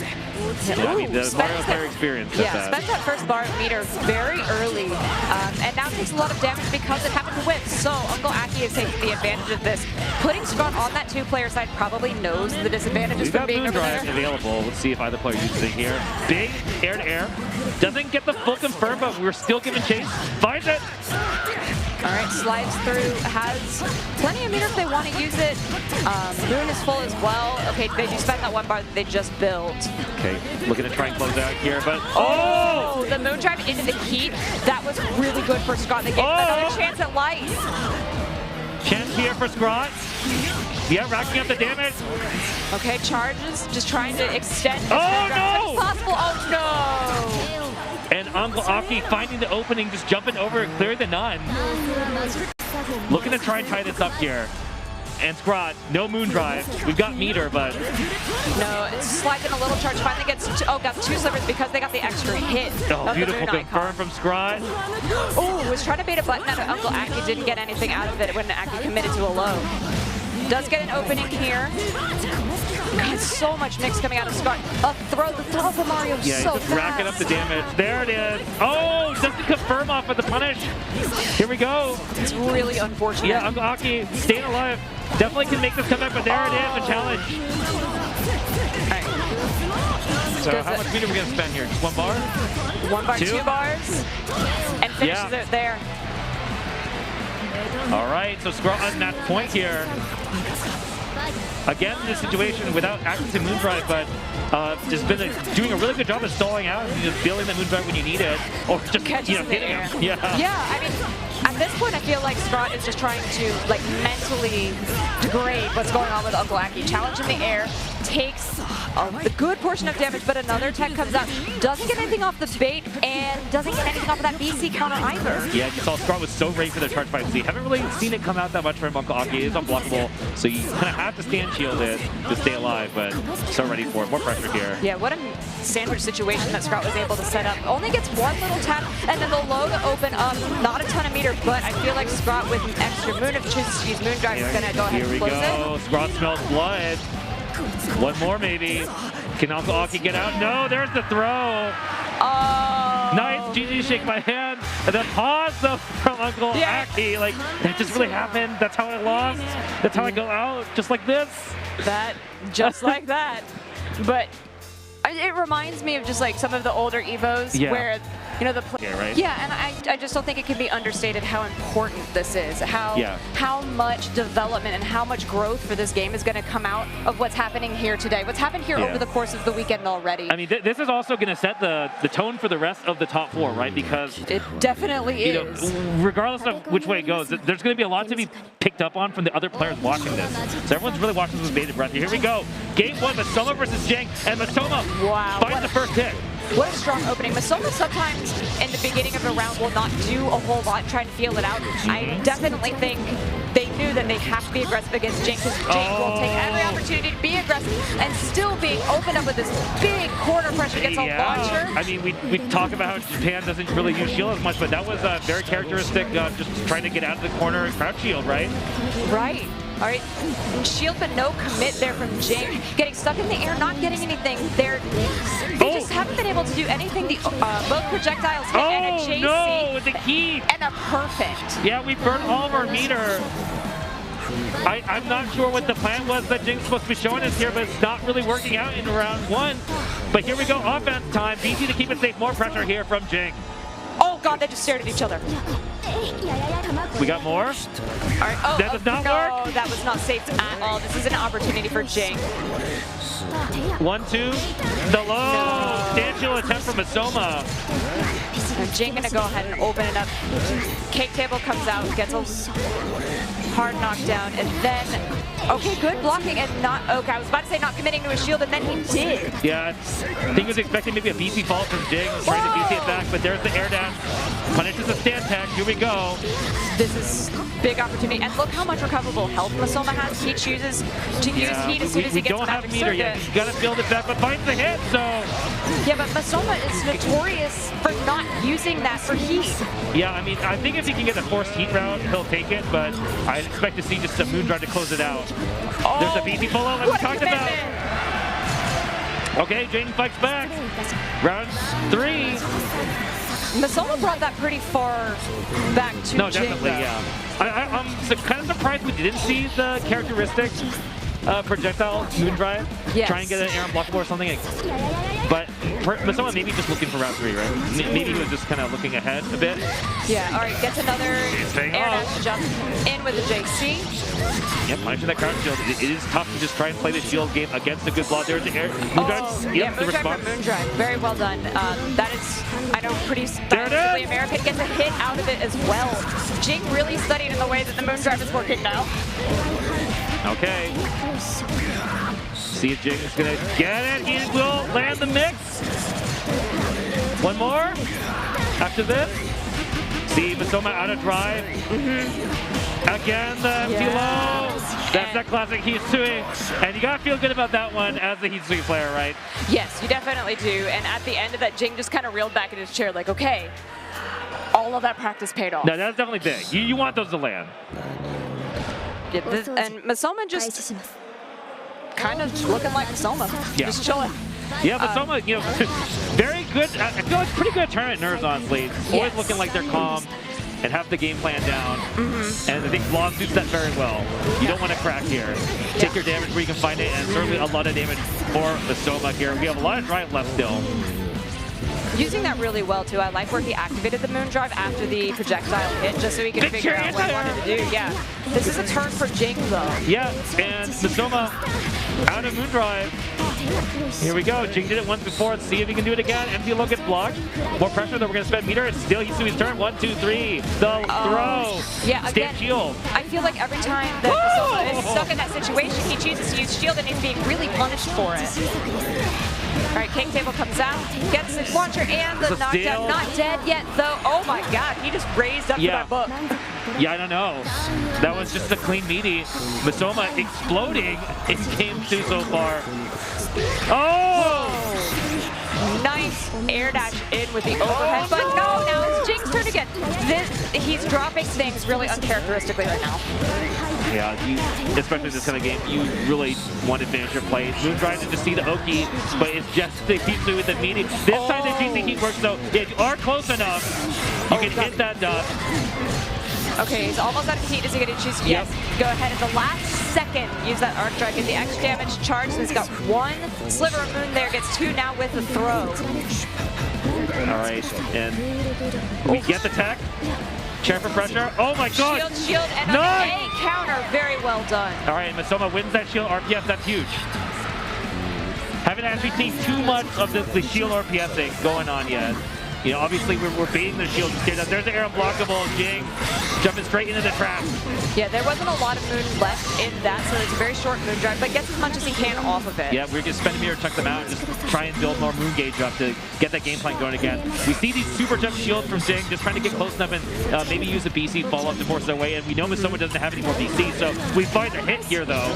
yeah, I mean, the Mario player experience. Yeah, spent that first bar meter very early, and now takes a lot of damage because it happened to whip. So Uncle Akkey is taking the advantage of this. Putting Scrawt on that 2-player side probably knows the disadvantages from being over there. Available. Let's see if either player uses it here. Big air-to-air. Doesn't get the full confirm, but we're still giving chase. Finds it. All right, slides through, has plenty of meter if they want to use it. Moon is full as well. Okay, they do spend that one bar that they just built. Okay, looking to try and close out here, but oh! The moon drive into the heat, that was really good for Scrawt. They gave him another chance at life. Chance here for Scrawt. Yeah, racking up the damage. Okay, charges, just trying to extend his moon Oh, drive as much as possible. Oh, no! And Uncle Akkey finding the opening, just jumping over, clearing the nun. Looking to try and tie this up here. And Scrawt, no moon drive. We've got meter, but no, it's slides in a little charge. Finally gets got 2 slivers because they got the extra hit. Oh, beautiful confirm from Scrawt. Oh, was trying to bait a button out of Uncle Akkey, didn't get anything out of it when Akkey committed to a low. Does get an opening here. God, so much mix coming out of Scrawt. The throw for Mario, yeah, so just fast. racking up the damage. There it is. Oh, doesn't confirm off with the punish. Here we go. It's really unfortunate. Yeah, Uncle Akkey staying alive. Definitely can make this comeback, but there it is, a challenge. Right. So how much meter are we going to spend here? Just 1 bar? 1 bar, 2 bars, and finishes it there. All right, so Scrawt on that point here. Again, in this situation without access to moon drive, but just been doing a really good job of stalling out and just building the moon drive when you need it, or just hitting him. Yeah. I mean, at this point, I feel like Scrawt is just trying to mentally degrade what's going on with Uncle Akkey. Challenge in the air, takes a good portion of damage, but another tech comes out, doesn't get anything off the bait, and doesn't get anything off of that BC counter either. Yeah, you saw Scrawt was so ready for the charge fight. So you haven't really seen it come out that much from Uncle Akkey. It is unblockable, so you kind of have to stand shielded to stay alive, but so ready for it. More pressure here. Yeah, what a sandwich situation that Scrawt was able to set up. Only gets 1 little tap, and then the low to open up. Not a ton of meter, but I feel like Scrawt with an extra moon, if chooses to use moon drive, is going to go ahead and close it. Here we go. Scrawt smells blood. 1 more maybe. Can Uncle Akkey get out? No, there's the throw. Oh. Nice GG shake by hand. And then pause from Uncle Akkey. Like, that just really happened. That's how I lost. That's how I go out. Just like this. Just like that. But it reminds me of just some of the older Evos where, right? Yeah, and I just don't think it can be understated how important this is. How much development and how much growth for this game is going to come out of what's happening here today. What's happened here over the course of the weekend already. I mean, this is also going to set the tone for the rest of the top 4, right? Because it definitely is. Regardless of which way it goes, there's going to be a lot to be picked up on from the other players watching this. So everyone's really watching this with bated breath. Here we go. Game 1, Masoma versus Jing, and Masoma finds the first hit. What a strong opening. Masoma sometimes in the beginning of a round will not do a whole lot trying to feel it out. I definitely think they knew that they have to be aggressive against Jing because Jing will take every opportunity to be aggressive and still being opened up with this big corner pressure against a launcher. I mean, we talk about how Japan doesn't really use shield as much, but that was very characteristic, just trying to get out of the corner and crouch shield, right? Right. All right, shield but no commit there from Jing. Getting stuck in the air, not getting anything. They just haven't been able to do anything. Both projectiles hit and a JC. No, the key. And a perfect. Yeah, we burned all of our meter. I'm not sure what the plan was that Jing's supposed to be showing us here, but it's not really working out in round 1. But here we go, offense time. BC to keep it safe. More pressure here from Jing. Oh God, they just stared at each other. We got more? All right. Oh, that does not work? work? That was not safe at all. This is an opportunity for Jing. 1, 2, the low. Substantial attempt from Masoma. And Jing gonna go ahead and open it up. Cake table comes out, gets a hard knockdown, and then, okay, good blocking and not, okay, I was about to say not committing to a shield, and then he did. Yeah, I think he was expecting maybe a BC fault from Jing, trying to BC it back, but there's the air dash. Punishes the stand tag, here we go. This is big opportunity, and look how much recoverable health Masoma has. He chooses to use heat as soon as he gets to magic circuit. We don't have meter yet, he's gotta build it back, but finds the hit, so. Yeah, but Masoma is notorious for not using that for heat. Yeah, I mean, I think if he can get the forced heat route, he'll take it, but I expect to see just a moon drive to close it out. Oh, there's a BC follow like we talked about. Okay, Jing fights back. Round 3. Masoma brought that pretty far back to No, Jing, definitely, though. yeah. I'm kind of surprised we didn't see the characteristics projectile moon drive. Yes. Try and get an air unblockable or something. But Masoma maybe just looking for round 3, right? Maybe he was just kind of looking ahead a bit. Yeah, all right, gets another air dash jump in with the JC. Yep, punishing that crowd shield. It is tough to just try and play the shield game against a good Vlov. There's the air moon drive. Yeah, moon drive from moon drive. Very well done. That is, I know, pretty stylistically American. Gets a hit out of it as well. Jing really studied in the way that the moon drive is working now. Okay. See if Jing is going to get it. He will land the mix. One more after this. See Masoma out of drive. Again, the empty low. That's that classic Hisui. And you got to feel good about that one as the Hisui player, right? Yes, you definitely do. And at the end of that, Jing just kind of reeled back in his chair like, okay, all of that practice paid off. No, that's definitely big. You want those to land. Yeah, and Masoma just kind of looking like Masoma. Yeah. Just chilling. Yeah, Masoma, you know, very good. I feel like pretty good tournament nerves on Slates. Always looking like they're calm and have the game plan down. And I think Vlov suits that very well. You don't want to crack here. Take your damage where you can find it, and certainly a lot of damage for Masoma here. We have a lot of drive left still. Using that really well, too. I like where he activated the moon drive after the projectile hit, just so he could figure out what he wanted to do. Yeah. This is a turn for Jing, though. Yeah, and Masoma out of moon drive. Here we go. Jing did it once before. Let's see if he can do it again. Empty low gets blocked. More pressure, though. We're going to spend meter. It's still Hisui's turn. 1, 2, 3. The throw. Yeah, again, shield. I feel like every time that Masoma is stuck in that situation, he chooses to use shield, and he's being really punished for it. All right, King Table comes out, gets the launcher and the knockdown. Not dead yet, though. Oh my God, he just raised up to that book. Yeah, I don't know. That was just a clean meaty. Masoma exploding in game 2 so far. Oh! Whoa. Nice air dash in with the overhead, but no, now it's Jing's turn again. He's dropping things really uncharacteristically right now. Yeah, especially this kind of game, you really want to finish your plays. Moon tries to just see the Oki, but it's just the Hisui with the meaty. This time the GC heat works, though. If you are close enough, you can hit that dust. Okay, he's almost out of heat. Does he get to choose? Yes. Go ahead at the last second. Use that arc drag, get the extra damage charge. So he's got 1 sliver of moon there. Gets 2 now with the throw. All right, and we get the tech. Chair for pressure. Oh my God! Shield, and an A counter. Very well done. All right, Masoma wins that shield RPS. That's huge. Haven't actually seen too much of the shield RPS thing going on yet. You know, obviously we're baiting the shield. There's the air unblockable. Jing jumping straight into the trap. Yeah, there wasn't a lot of moon left in that, so it's a very short moon drive, but gets as much as he can off of it. Yeah, we're just spending here to check them out and just try and build more moon gauge up to get that game plan going again. We see these super jump shields from Jing, just trying to get close enough and maybe use a BC follow up to force their way in. We know Masoma doesn't have any more BC, so we find a hit here though.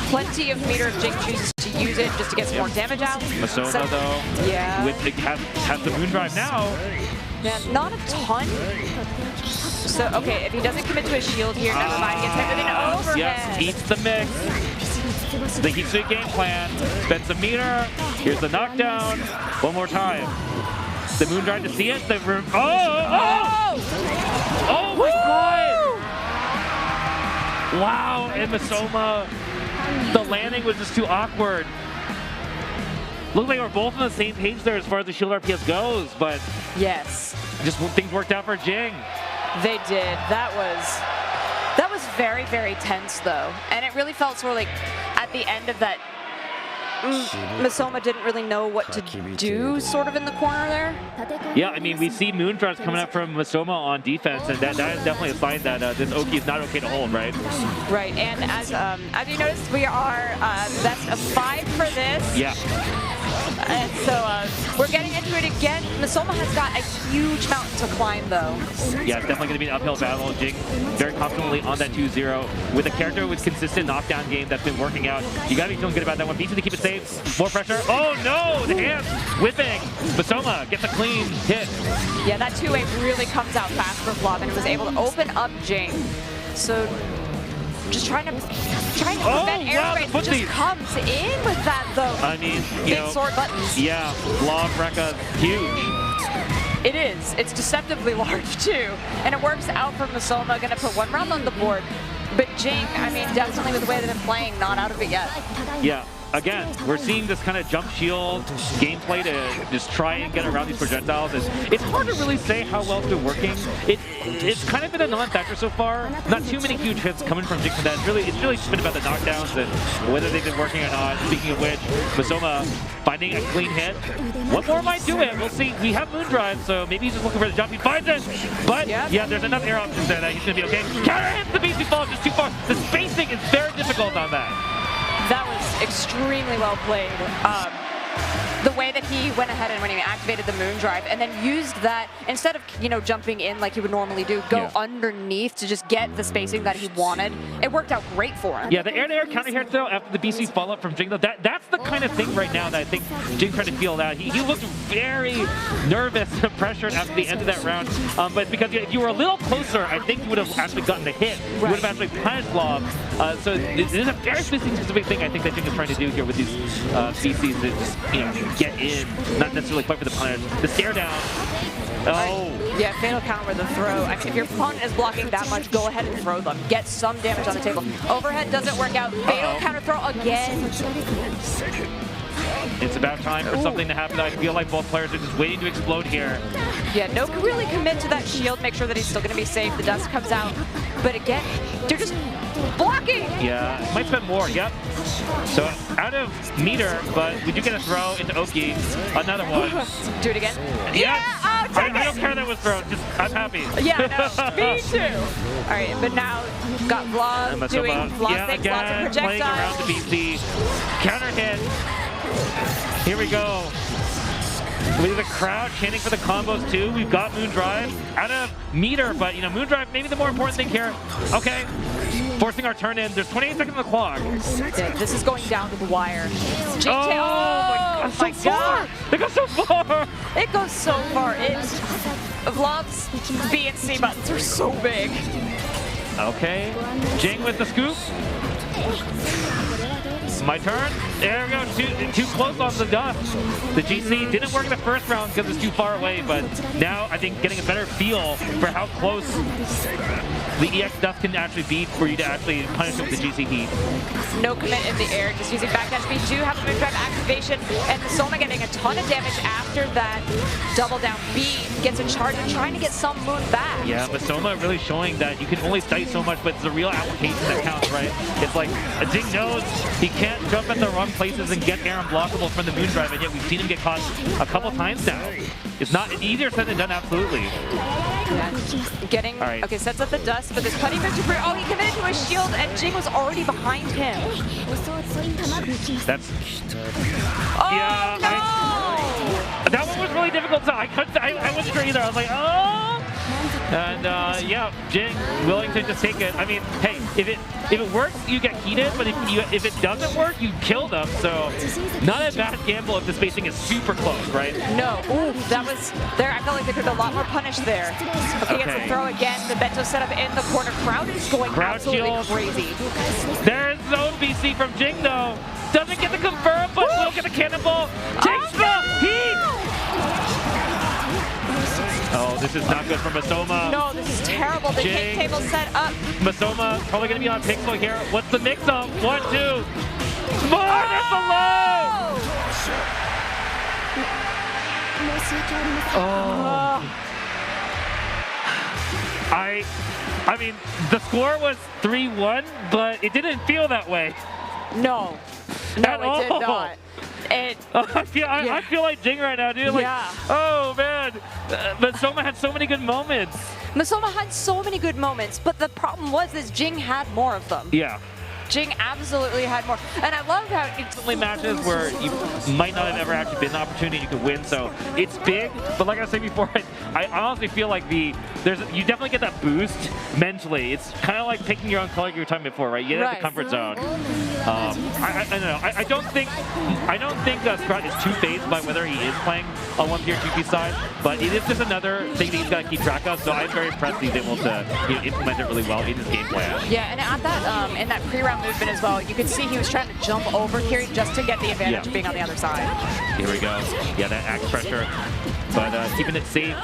Plenty of meter if Jing chooses to use it just to get some more damage out. Masoma though, has the moon drive now. Yeah, not a ton. So, okay, if he doesn't commit to a shield here, never mind. Gets hit with an overhead. Yes, eats the mix. The Hisui game plan. Spend some meter. Here's the knockdown. One more time. The moon drive to see it. The room. Oh my God! Wow, and Masoma, the landing was just too awkward. Looked like we're both on the same page there as far as the shield RPS goes, but yes, just things worked out for Jing. They did. That was very, very tense though, and it really felt sort of like at the end of that, Masoma didn't really know what to do sort of in the corner there. Yeah, I mean, we see moon drives coming up from Masoma on defense, and that is definitely a sign that this Oki is not okay to hold, right? Right, and as you noticed, we are best of 5 for this. Yeah. And so we're getting into it again. Masoma has got a huge mountain to climb, though. Yeah, it's definitely going to be an uphill battle. Jing very confidently on that 2-0 with a character with consistent knockdown game that's been working out. You got to be feeling good about that one. BC to keep it safe. More pressure. Oh no, the hands whipping. Masoma gets a clean hit. Yeah, that 2-8 really comes out fast for Vlov, and was able to open up Jing. So just trying to prevent air raid. Just comes in with that though. I mean, big sword buttons. Yeah, Vlov Rekka, huge. It is. It's deceptively large too, and it works out for Masoma. Gonna put 1 round on the board. But Jing, I mean, definitely with the way they've been playing, not out of it yet. Yeah. Again, we're seeing this kind of jump shield gameplay to just try and get around these projectiles. It's hard to really say how well it's been working. It's kind of been a non-factor so far. Not too many huge hits coming from Jing for that. It's really just been about the knockdowns and whether they've been working or not. Speaking of which, Masoma finding a clean hit. What more might do it? We'll see. We have Moondrive, so maybe he's just looking for the jump. He finds it, but yeah, there's enough air options there that he's going to be okay. Counter hits the BC fall just too far. The spacing is very difficult on that. That was extremely well played. The way that he went ahead and when he activated the Moondrive and then used that, instead of, you know, jumping in like he would normally do, go underneath to just get the spacing that he wanted. It worked out great for him. Yeah, the air-to-air counter hit though, after the BC follow-up from Jing, though, that's the kind of thing right now that I think Jing tried to feel out. He looked very nervous and pressured after the end of that round. But because if you were a little closer, I think you would have actually gotten the hit. You would have actually punished Vlov. So it is a very specific thing I think that Jing is trying to do here with these BCs to just, you know, get in, not necessarily quite for the punish. The stare down. Oh. Yeah, fatal counter with the throw. I mean, if your opponent is blocking that much, go ahead and throw them. Get some damage on the table. Overhead doesn't work out. Fatal counter throw again. It's about time for something to happen. I feel like both players are just waiting to explode here. Yeah, no can really commit to that shield, make sure that he's still going to be safe. The dust comes out. But again, they're just blocking. Yeah, might spend more, yep. So out of meter, but we do get a throw into Oki. Another one. Do it again. Yeah. Oh, take I don't care that was thrown, just I'm happy. Yeah, no, me too. All right, but now got Vlov doing Vlov things, lots of projectiles. Playing around the BC. Counter hit. Here we go. With the crowd chanting for the combos too. We've got Moondrive out of meter, but you know, Moondrive maybe the more important thing here. Okay, forcing our turn in. There's 28 seconds on the clock. This is going down to the wire. Oh my God! It goes so far. It goes so far. Vlov's B and C buttons are so big. Okay, Jing with the scoop. My turn. There we go. Too close on the dust. The GC didn't work in the first round because it's too far away, but now I think getting a better feel for how close the EX dust can actually be for you to actually punish him with the GC heat. No commit in the air, just using backdash. We do have a Moondrive activation, and Masoma getting a ton of damage after that double down B gets in charge and trying to get some moon back. Yeah, Masoma really showing that you can only dice so much, but it's the real application that counts, right? It's like Jing knows he can't jump at the wrong places and get air unblockable from the Moondrive, and yet we've seen him get caught a couple times now. It's not easier said than done, absolutely. Yeah. Getting, okay, sets up the dust, but this cutting victory. Oh, he committed to a shield, and Jing was already behind him. That's... Oh, yeah, no! That one was really difficult, so I wasn't sure either. I was like, oh! And yeah, Jing willing to just take it. I mean, hey, if it works, you get heated, but if it doesn't work, you kill them. So not a bad gamble if the spacing is super close, right? No. Ooh, that was there. I felt like there could be a lot more punish there. Okay, gets a throw again. The bento setup in the corner. Crowd is going absolutely crazy. There's no BC from Jing though. Doesn't get the confirm, but will get the cannonball. Takes the heat. Oh, this is not good for Masoma. No, this is terrible. The kick table set up. Masoma probably going to be on Pixel here. What's the mix-up? 1, 2. More! That's the low! Oh. I mean, the score was 3-1, but it didn't feel that way. No. No, it did not. I feel like Jing right now, dude. Like, oh man, Masoma had so many good moments. Masoma had so many good moments, but the problem was Jing had more of them. Yeah. Jing absolutely had more. And I love how it's only matches where you might not have ever actually been the opportunity you could win. So it's big, but like I said before, I honestly feel like you definitely get that boost mentally. It's kind of like picking your own color you were talking before, right? You get out of the comfort zone. I don't know. I don't think Scrawt is too phased by whether he is playing on one tier 2P side, but it is just another thing that he's got to keep track of. So I'm very impressed he's able to implement it really well in his game plan. Yeah, and at that in that pre-round movement as well, you could see he was trying to jump over Kiri just to get the advantage of being on the other side. Here we go. Yeah, that axe pressure. But keeping it safe.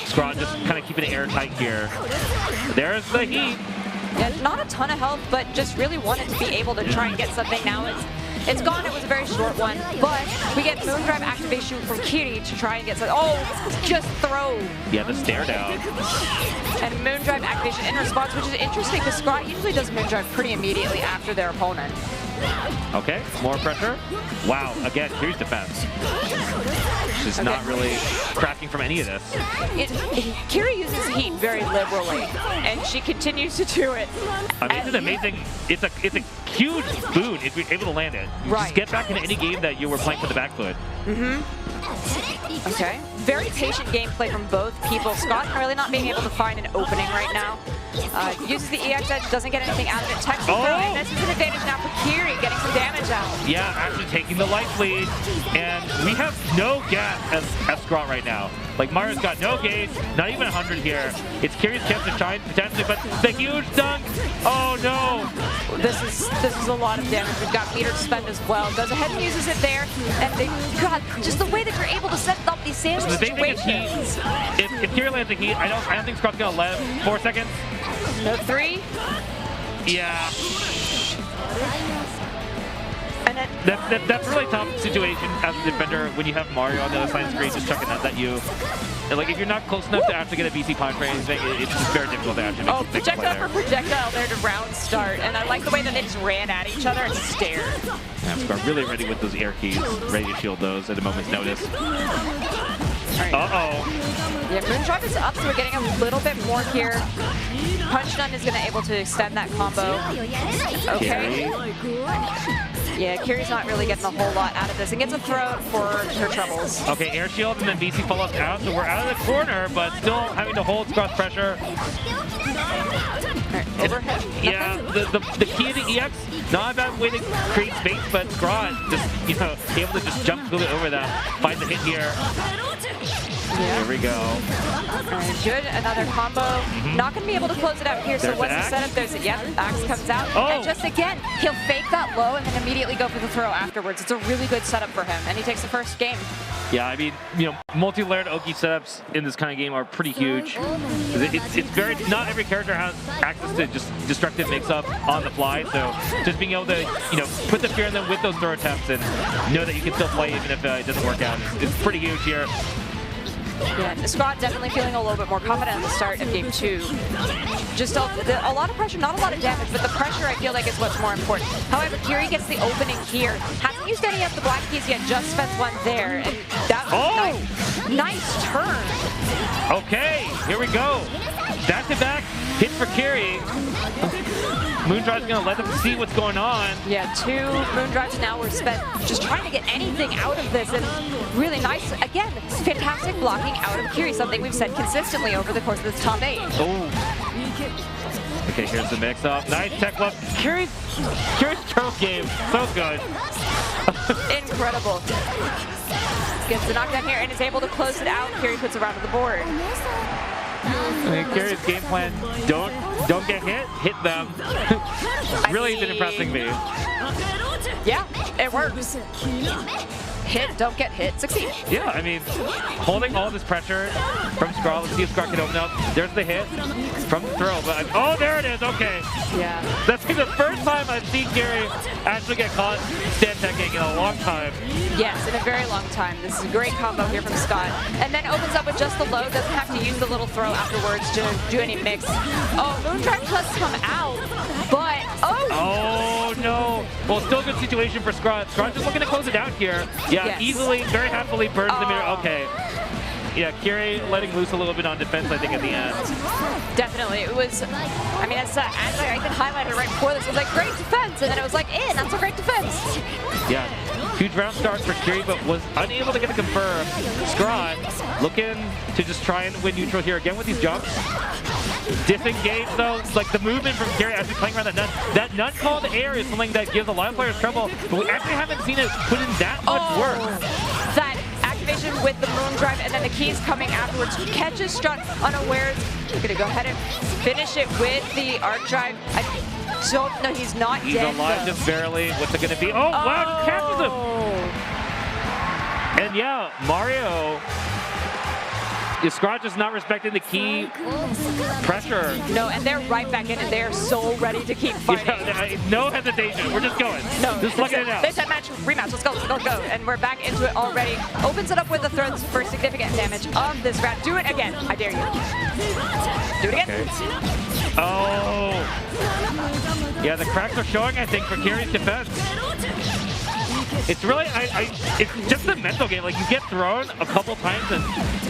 Scrawt just kind of keeping it airtight here. There's the heat. Yeah, not a ton of health, but just really wanted to be able to try and get something. Now it's gone. It was a very short one, but we get Moondrive activation from Kiri to try and get some. Oh, just throw. Yeah, the stare down. And Moondrive activation in response, which is interesting because Scrawt usually does Moondrive pretty immediately after their opponent. Okay, more pressure. Wow, again, Kiri's defense. She's not really cracking from any of this. Kiri uses heat very liberally, and she continues to do it. I mean, it's amazing. It's a huge boon if you're able to land it. Right. Just get back into any game that you were playing for the back foot. Okay. Very patient gameplay from both people. Scott really not being able to find an opening right now. Uses the EX edge, doesn't get anything out of it. Text and this is an advantage now for Kiri, getting some damage out. Yeah, actually taking the life lead, and we have no gas as Scrawt right now. Like, Mario's got no gauge, not even 100 here. It's Kiri's chance to shine potentially, but the huge dunk. Oh no! This is a lot of damage. We've got meter to spend as well. Goes ahead and uses it there, and God, just the way that you're able to set up these sandwich situations. If Kiri lands a heat, I don't think Scrawt's gonna live. 4 seconds. No 3. Yeah. And then that's a really tough situation as a defender when you have Mario on the other side of the screen just chucking at you. And like, if you're not close enough to actually get a BC punch or anything, it's just very difficult to actually make projectile for projectile there to round start. And I like the way that they just ran at each other and stared. Yeah, Scrawt really ready with those air keys, ready to shield those at a moment's notice. Uh-oh. Yeah, Moondrive is up, so we're getting a little bit more here. Punch Stun is going to able to extend that combo. Okay. Yeah, Kiri's not really getting a whole lot out of this and gets a throw for her troubles. Okay, air shield and then BC follows out, so we're out of the corner, but still having to hold Scrawt's pressure. Right, overhead. Yeah, the key to the EX, not a bad way to create space, but Scrawt just, able to just jump a little bit over that, find the hit here. Yeah. There we go. Right, good, another combo. Not going to be able to close it out here, so what's the setup? Axe comes out, and just again, he'll fake that low and then immediately go for the throw afterwards. It's a really good setup for him, and he takes the first game. Yeah, I mean, multi-layered Oki setups in this kind of game are pretty huge. It's very, not every character has access to just destructive mix-up on the fly, so just being able to, put the fear in them with those throw attempts and know that you can still play even if it doesn't work out is pretty huge here. Yeah, Scrawt definitely feeling a little bit more confident at the start of game 2. Just a lot of pressure, not a lot of damage, but the pressure I feel like is what's more important. However, Kiri gets the opening here. Hasn't used any of the black keys yet, just spent one there. And that was nice turn. Okay, here we go. Back-to-back hit for Kiri. Moondrive's gonna let them see what's going on. Yeah, 2 Moondrives now were spent just trying to get anything out of this, and really nice, again, fantastic blocking out of Kiri, something we've said consistently over the course of this top 8. Oh. Okay, here's the mix-up. Nice tech left. Kiri's throw game, so good. Incredible. Gets the knockdown here and is able to close it out. Kiri puts it around to the board. Kiri's game plan, don't get hit them. Really been impressing me. Yeah, it works. Hit, don't get hit, succeed. Yeah, I mean, holding all this pressure from Scrawt. Let's see if Scrawt can open up. There's the hit from the throw. But oh, there it is. Okay. Yeah. That's the first time I've seen Kiri actually get caught stand teching in a long time. Yes, in a very long time. This is a great combo here from Scott. And then opens up with just the low. Doesn't have to use the little throw afterwards to do any mix. Oh, Moondrive does come out, but oh no. Well, still a good situation for Scrawt. Scrawt just looking to close it out here. Yeah, yes. Easily, very happily burns the mirror. Okay. Yeah, Kiri letting loose a little bit on defense, I think, at the end. Definitely. It was, I mean, as I even highlighted right before this, it was like great defense, and then it was like, not so great defense. Yeah, huge round start for Kiri, but was unable to get it confirmed. Scrawt looking to just try and win neutral here again with these jumps. Disengage though, like the movement from Kiri as he's playing around that nun. That nun called air is something that gives a lot of players trouble, but we actually haven't seen it put in that much work. That activation with the Moondrive and then the keys coming afterwards. Catches Strut unawares. We're gonna go ahead and finish it with the arc drive. I don't know, he's not dead. He's alive just barely. What's it gonna be? Oh, wow, catches him! And yeah, Mario Scrawt just not respecting the key pressure. No, and they're right back in, and they're so ready to keep fighting. Yeah, no hesitation. We're just going. No, just slugging it out. They said match, rematch. Let's go, let's go, let's go. And we're back into it already. Opens it up with the throws for significant damage of this round. Do it again. I dare you. Do it again. Okay. Oh. Yeah, the cracks are showing, I think, for Kiri's defense. It's really, it's just a mental game. Like, you get thrown a couple times and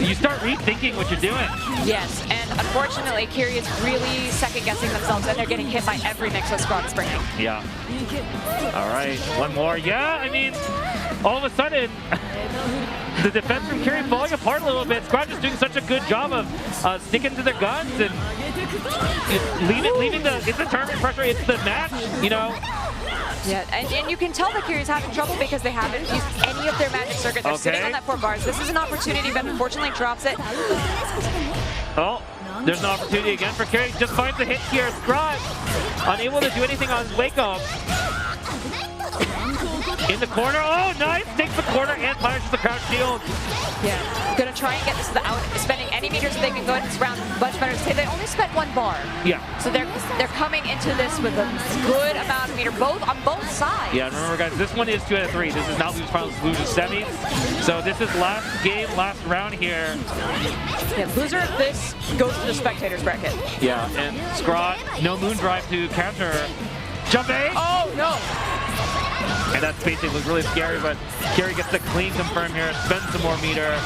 you start rethinking what you're doing. Yes, and unfortunately, Kiri is really second-guessing themselves, and they're getting hit by every mix of Scrawt is bringing. Yeah. All right, one more. Yeah, I mean, all of a sudden, the defense from Kiri falling apart a little bit. Scrawt is doing such a good job of sticking to their guns and leaving the, it's the tournament pressure, it's the match, you know. Yeah, and you can tell that Kiri's having trouble because they haven't used any of their magic circuit. They're sitting on that 4 bars. This is an opportunity, but unfortunately drops it. Oh, there's an opportunity again for Kiri. Just finds the hit here. Scrawt unable to do anything on Wake Up. In the corner. Oh, nice! Takes the corner and punishes the crouch shield. Yeah, gonna try and get this out, spending any meters that they can go into this round. Much better to say they only spent 1 bar. Yeah. So they're coming into this with a good amount of meter, on both sides. Yeah, remember guys, this one is 2 out of 3. This is not lose finals, lose semis. So this is last game, last round here. Yeah, loser of this goes to the spectators bracket. Yeah, and Scrawt, no moon drive to counter. Jump A! Oh no! And that spacing was really scary, but Kiri gets the clean confirm here, spends some more meter,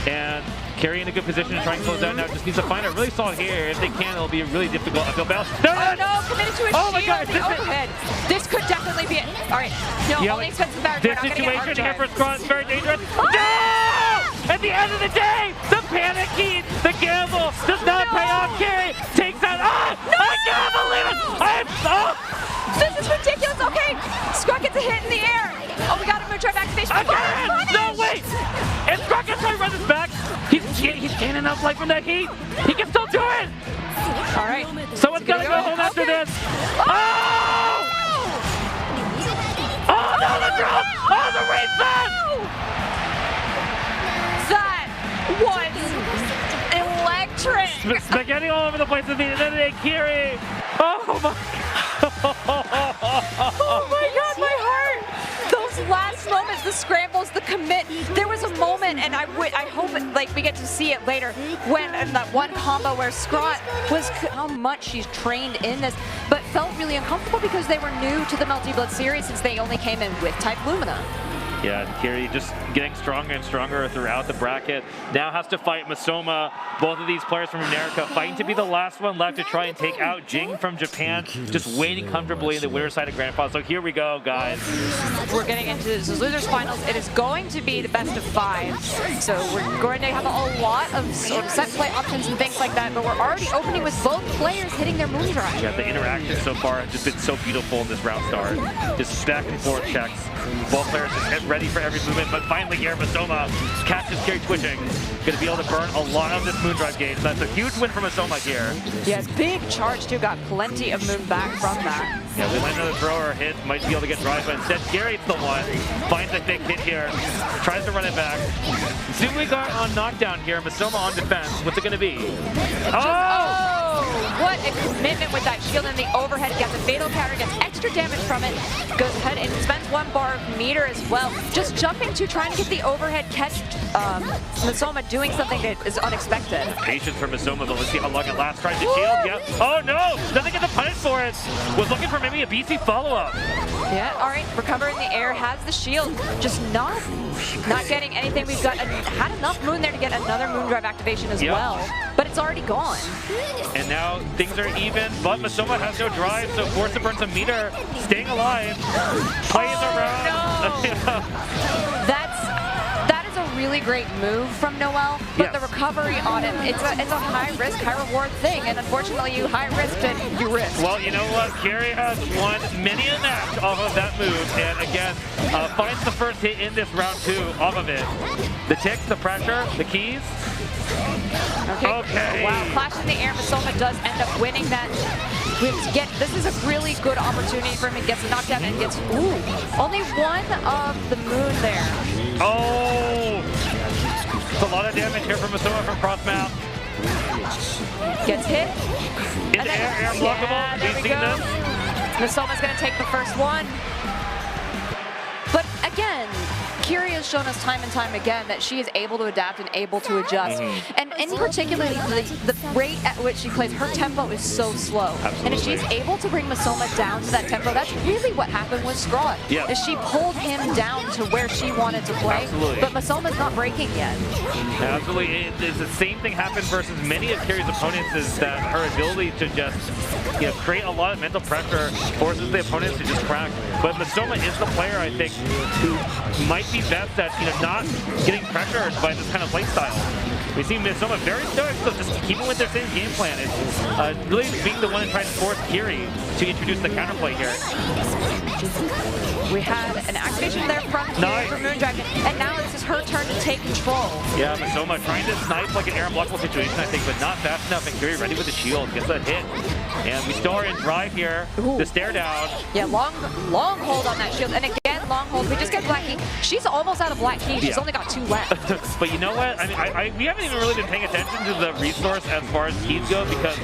and Kiri in a good position to try and close down now. Just needs to find a really solid here. If they can, it'll be really difficult. Uphill battle. Oh no, committed to a shield. My God, the overhead. This could definitely be it. All right, no, yeah, only expensive barrier. This situation here for Scrawt is very dangerous. Oh! No! At the end of the day, the panic key, the gamble does not pay off. Kiri takes out. Ah! No! I can't believe it! This is ridiculous. Okay, Scrawt gets a hit in the air. Oh, we got a moon drive activation. Again! No, wait! And Scrawt can try to run this back. He's gaining enough life from that heat. He can still do it. All right. Someone's got to go home after this. Oh! Oh, no, the drop! Oh, the reset! That was electric. Spaghetti all over the place at the end of the day, Kiri. Oh, my Oh my God, my heart! Those last moments, the scrambles, the commit. There was a moment, and I hope like we get to see it later, when in that one combo where Scrawt was how much she's trained in this, but felt really uncomfortable because they were new to the Melty Blood series since they only came in with type Lumina. Yeah, Kiri just getting stronger and stronger throughout the bracket. Now has to fight Masoma. Both of these players from America fighting to be the last one left to try and take out Jing from Japan. Just waiting comfortably in the winner's side of Grand Final. So here we go, guys. We're getting into this losers finals. It is going to be the best of 5. So we're going to have a lot of sort of set play options and things like that. But we're already opening with both players hitting their moon drive. Yeah, the interaction so far has just been so beautiful in this round start. Just back and forth checks. Both players just ready for every movement, but finally here, Masoma catches Kiri twitching. Going to be able to burn a lot of this moon drive gauge. That's a huge win for Masoma here. Yes, big charge too. Got plenty of moon back from that. Yeah, we land another throw or hit, might be able to get drive, but instead Kiri's the one. Finds a big hit here, tries to run it back. Soon we got on knockdown here, Masoma on defense. What's it going to be? Oh! What a commitment with that shield and the overhead. Gets a fatal counter, gets extra damage from it. Goes ahead and spends 1 bar of meter as well. Just jumping to trying to get the overhead catch. Masoma doing something that is unexpected. Patience for Masoma, but let's see how long it lasts. Tries to shield, yeah. Oh no! Doesn't get the punish for it. Was looking for maybe a BC follow-up. Yeah, all right, recover in the air, has the shield, just not getting anything. We've got had enough moon there to get another moon drive activation as well, but it's already gone. And now things are even, but Masoma has no drive, so forced to burn some meter, staying alive, plays around. No. That is a really great move from Noel, but the recovery on him, it's a high risk, high reward thing, and unfortunately you high risk and you risk. Well, you know what? Kiri has won many a match off of that move, and again, finds the first hit in this round 2 off of it. The ticks, the pressure, the keys. Okay. Wow, clash in the air. Masoma does end up winning that. This is a really good opportunity for him. He gets knocked out and gets only 1 of the moon there. Oh! It's a lot of damage here from Masoma from cross map. Gets hit. In the air blockable. Yeah, there we We've seen go. this. Masoma's going to take the first one. But again, Kiri has shown us time and time again that she is able to adapt and able to adjust. And in particular, the rate at which she plays, her tempo is so slow. Absolutely. And if she's able to bring Masoma down to that tempo, that's really what happened with Scrawt. Yeah. Is she pulled him down to where she wanted to play. Absolutely. But Masoma's not breaking yet. Absolutely. It's the same thing happened versus many of Kiri's opponents, is that her ability to just create a lot of mental pressure forces the opponents to just crack. But Masoma is the player, I think, who might be best at not getting pressured by this kind of play style. We see Masoma very stoic, so just keeping with their same game plan. It's really being the one that tries to force Kiri to introduce the counterplay here. We had an activation there from Kiri for Moondrive, and now it's just her turn to take control. Yeah, Masoma trying to snipe like an air unblockable situation, I think, but not fast enough, and Kiri ready with the shield, gets that hit. And we still are in drive here. Ooh. The stare down. Yeah, long hold on that shield, and again, long hold. We just get Black Key. She's almost out of Black Key. She's only got 2 left. But you know what? I mean, we haven't even really been paying attention to the resource as far as keys go, because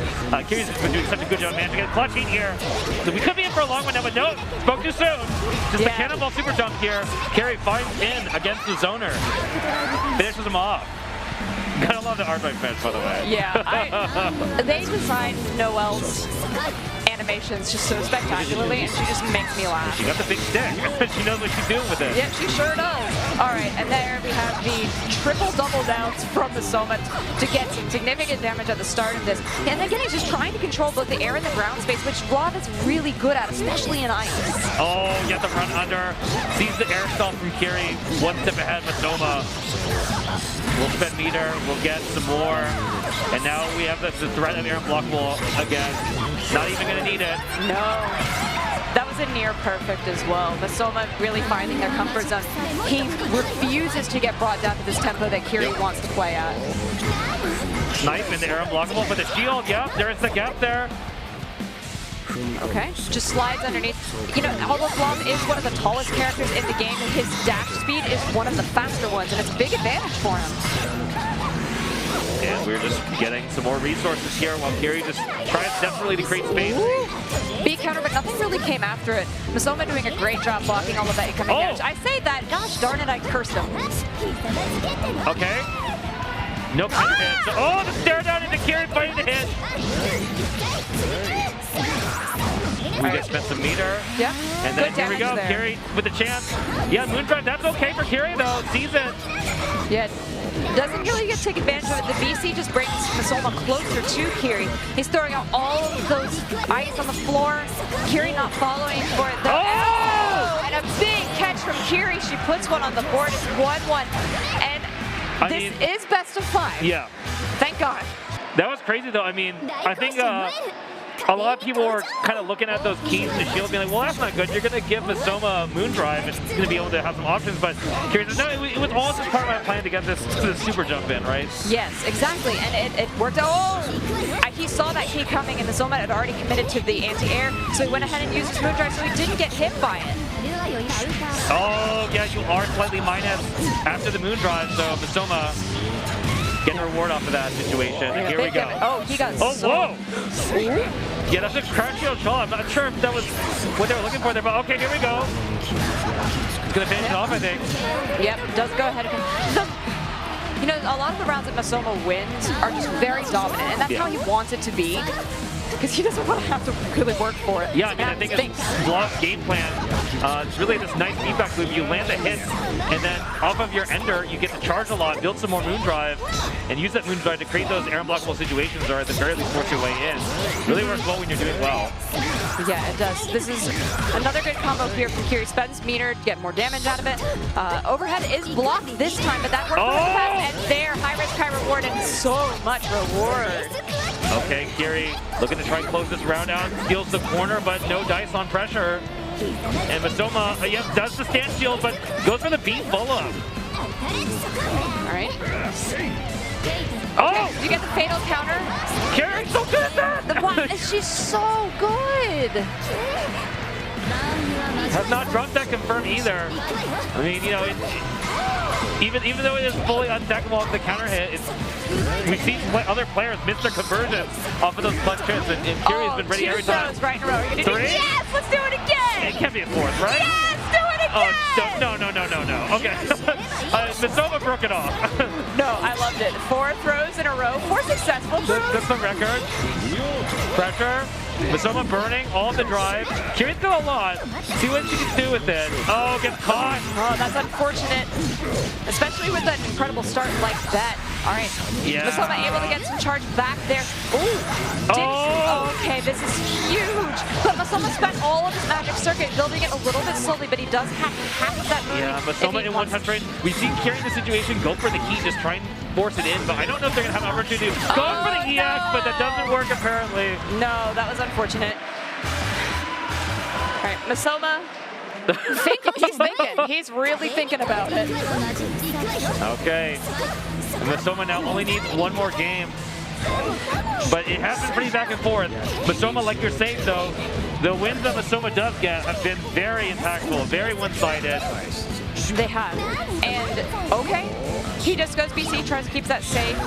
Kiri's been doing such a good job managing it. Clutch heat here. So we could be in for a long one now, but no, spoke too soon. Just the cannonball super jump here. Kiri finds in against the zoner. Finishes him off. Gotta love the Arkhangel fans, by the way. Yeah, they designed Noel's animations just so spectacularly, and she just makes me laugh. She got the big stick. She knows what she's doing with it. Yep, she sure does. All right, and there we have the triple double downs from Masoma to get some significant damage at the start of this. And again, he's just trying to control both the air and the ground space, which Vlov is really good at, especially in ice. Oh, get the run under. Sees the air stall from Kiri. One step ahead, Masoma. We'll spend meter, we'll get some more. And now we have the threat of air blockable again. Not even gonna need it. No. That was a near perfect as well. Masoma really finding their comfort zone. He refuses to get brought down to this tempo that Kiri wants to play at. Snipe in the air unblockable, but the shield, yeah, there's the gap there. Okay, just slides underneath. Although Vlov is one of the tallest characters in the game, his dash speed is one of the faster ones, and it's a big advantage for him. And we're just getting some more resources here while Kiri just tries desperately to create space. B counter, but nothing really came after it. Masoma doing a great job blocking all of that incoming damage. I say that, gosh darn it, I cursed him. Okay. No counter hit. Oh, the stare down into Kiri fighting the hit. We just spent some meter. Yeah. And then here we go, there. Kiri with the chance. Yeah, Moondrive, that's okay for Kiri though. Sees it. Yeah. Doesn't really get to take advantage of it. The VC just brings Masoma closer to Kiri. He's throwing out all of those ice on the floor. Kiri not following for it though. Oh! And a big catch from Kiri. She puts one on the board. It's 1-1. And this is best of 5. Yeah. Thank God. That was crazy though. I mean, I think a lot of people were kind of looking at those keys in the shield being like, well, that's not good. You're going to give Masoma Moondrive and he's going to be able to have some options. But Kiri says, no, it was all just part of my plan to get this super jump in, right? Yes, exactly. And it worked out. Oh! He saw that key coming and Masoma had already committed to the anti-air. So he went ahead and used his Moondrive so he didn't get hit by it. Oh, yeah, you are slightly minus after the Moondrive. So Masoma getting a reward off of that situation. And here we go. Oh, he got whoa! Yeah, that's a crouch shield shot. I'm not sure if that was what they were looking for there, but okay, here we go. He's gonna finish it off, I think. Yep, does go ahead. A lot of the rounds that Masoma wins are just very dominant, and that's how he wants it to be. Because he doesn't want to have to really work for it. Yeah, I mean, I think it's Vlov's game plan. It's really this nice feedback loop. You land a hit, and then off of your ender, you get to charge a lot, build some more Moondrive, and use that Moondrive to create those air unblockable situations, or at the very least force your way in. Really works well when you're doing well. Yeah, it does. This is another good combo here from Kiri. Spends meter to get more damage out of it. Overhead is blocked this time, but that worked for the best. And there, high risk, high reward, and so much reward. Okay, Kiri looking to try and close this round out. Steals the corner, but no dice on pressure. And Masoma, does the stand shield, but goes for the beat follow-up. All right. Oh! Okay, did you get the fatal counter? Kiri's so good at that! She's so good! Has not dropped that confirm either. I mean, even though it is fully undeckable off the counter hit, we've seen other players miss their conversions off of those clutch hits, and Kiri's been ready every time. Right in a row. Three? Yes, let's do it again. It can't be a fourth, right? Yes, do it again. Oh, no. Okay. Masoma broke it off. No, I loved it. 4 throws in a row, 4 successful throws. That's the record. Pressure. Masoma burning all the drive. Kiri's got a lot. See what she can do with it. Oh, gets caught. Oh, that's unfortunate. Especially with an incredible start like that. All right. Yeah. Masoma able to get some charge back there. Ooh. Oh. Okay, this is huge. But Masoma spent all of his magic circuit building it a little bit slowly, but he does have half of that move. Yeah, Masoma in one touch range. We've seen Kiri in the situation go for the key, just try and force it in, but I don't know if they're going to have an opportunity. Going for the EX, but that doesn't work apparently. No, that was unfortunate. All right, Masoma. He's thinking. He's really thinking about it. Okay. Masoma now only needs one more game. But it has been pretty back and forth. Masoma, like you're saying though, the wins that Masoma does get have been very impactful, very one-sided. They have. And, okay, he just goes BC, tries to keep that safe.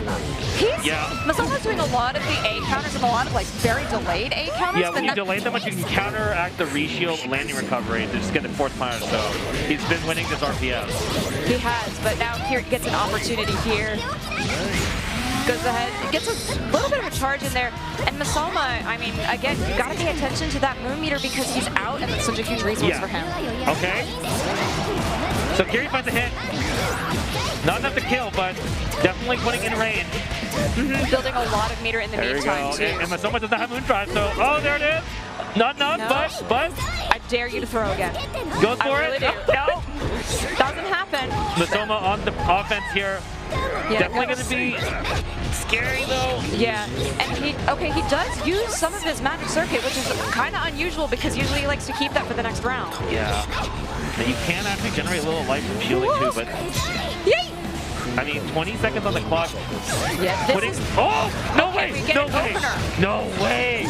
Masoma's doing a lot of the A counters and a lot of like very delayed A counters. Yeah, when you delay them much, you can counteract the reshield landing recovery to just get the fourth planet. So he's been winning this RPS. He has, but now here gets an opportunity here. Goes ahead, gets a little bit of a charge in there. And Masoma, I mean, again, you gotta pay attention to that moon meter because he's out and it's such a huge resource for him. Okay. So Kiri finds a hit. Not enough to kill, but definitely putting in range. Building a lot of meter in the meantime, too. And Masoma does not have moon drive, so there it is. Not, but. I dare you to throw again. Goes for it. Really do. No, doesn't happen. Masoma on the offense here. Yeah, definitely going to be scary though. Yeah, and he does use some of his magic circuit, which is kind of unusual because usually he likes to keep that for the next round. Yeah, and you can actually generate a little life from shielding too, but yay! I mean, 20 seconds on the clock. Yeah, this is... No way! No way! No way!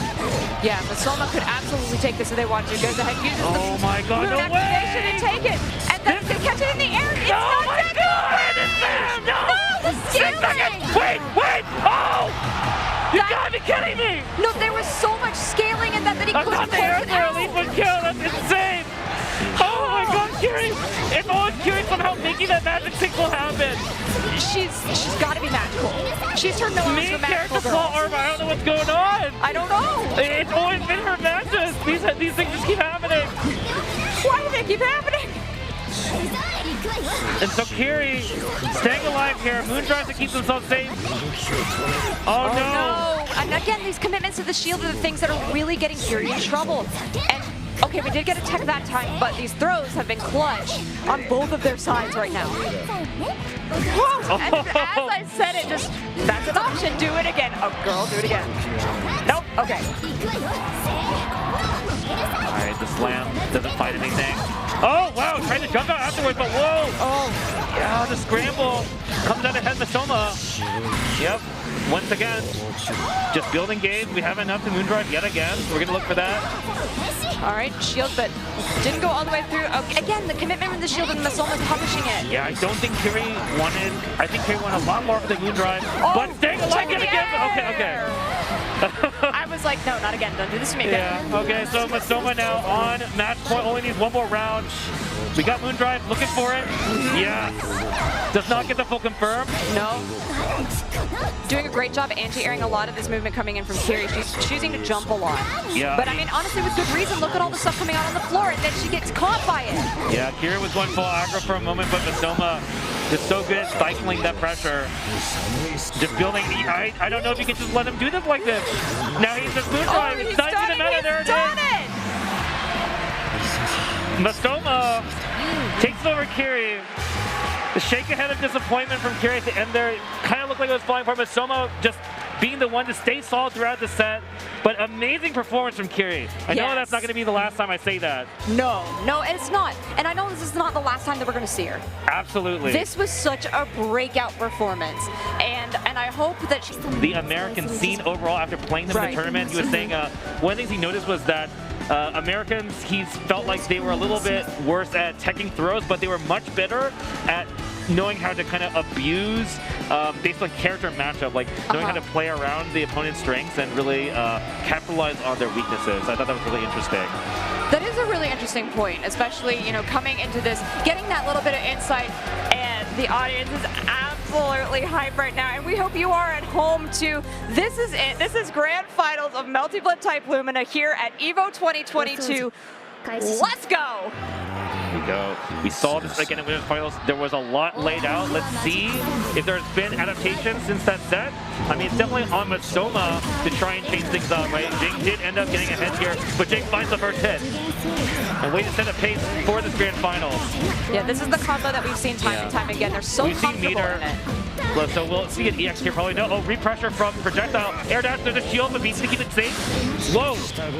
Yeah, Masoma could absolutely take this if they wanted to. Goes ahead, uses the my God, moon activation and take it, and then can catch it in the air. It's not my God! It's there! No! The scaling! Wait! Oh! You gotta be kidding me! No, there was so much scaling in that he couldn't close it out. That's insane! Oh my God, Kiri! If only Kiri somehow making that magic sequel happen! She's got to be magical. She's turned Noel into a magical girl. Armor, I don't know what's going on! I don't know! It's always been her matches! These things just keep happening! Why do they keep happening? And so Kiri staying alive here. Moondrive to keep themselves safe. Oh no! And again, these commitments to the shield are the things that are really getting Kiri in trouble. And okay, we did get a tech that time, but these throws have been clutch on both of their sides right now. Whoa! And as I said it, that's an option. Do it again. Oh, girl, do it again. Nope. Okay. All right, the slam doesn't find anything. Oh, wow, trying to jump out afterwards, but whoa! Oh, yeah, the scramble comes out ahead of Masoma. Yep, once again, just building game. We have enough to moondrive yet again. We're gonna look for that. All right, shield, but didn't go all the way through. Okay, again, the commitment with the shield and Masoma's punishing it. Yeah, I don't think Kiri wanted. I think Kiri wanted a lot more for the moondrive, but staying alive yet again. Okay. I was like, no, not again. Don't do this to me. Yeah. Okay. So Masoma now on match point. Only needs one more round. We got moondrive. Looking for it. Yeah. Does not get the full confirm. No. Doing a great job anti-airing a lot of this movement coming in from Kiri. She's choosing to jump a lot. Yeah. But I mean, honestly, with good reason. Look at all the stuff coming out on the floor, and then she gets caught by it. Yeah. Kiri was going full aggro for a moment, but Masoma is so good at cycling that pressure. Just building. I don't know if you can just let him do this like this. Now he's just moondrive. He's done done it. There He's done it. Masoma takes over Kiri. The shake ahead of disappointment from Kiri at the end there kind of looked like it was falling apart. Masoma just being the one to stay solid throughout the set. But amazing performance from Kiri. I know that's not going to be the last time I say that. No, it's not. And I know this is not the last time that we're going to see her. Absolutely. This was such a breakout performance. And I hope that she... The American scene overall after playing them in the tournament, he was saying one of the things he noticed was that Americans, he felt like they were a little bit worse at teching throws, but they were much better at knowing how to kind of abuse based on character matchup, like knowing how to play around the opponent's strengths and really capitalize on their weaknesses. I thought that was really interesting. That is a really interesting point, especially, you know, coming into this, getting that little bit of insight, and the audience is absolutely hyped right now, and we hope you are at home too. This is it. This is Grand Finals of Melty Blood type Lumina here at Evo 2022. Let's go! Here we go. We saw this again in Winners Finals. There was a lot laid out. Let's see if there's been adaptations since that set. I mean, it's definitely on Masoma to try and change things up, right? Jing did end up getting ahead here, but Jing finds the first hit. And way to set a pace for this Grand Finals. Yeah, this is the combo that we've seen time and time again. They're so comfortable in it. So we'll see an EX here probably. No, oh, repressure from projectile. Air dash, there's a shield, but needs to keep it safe. Whoa!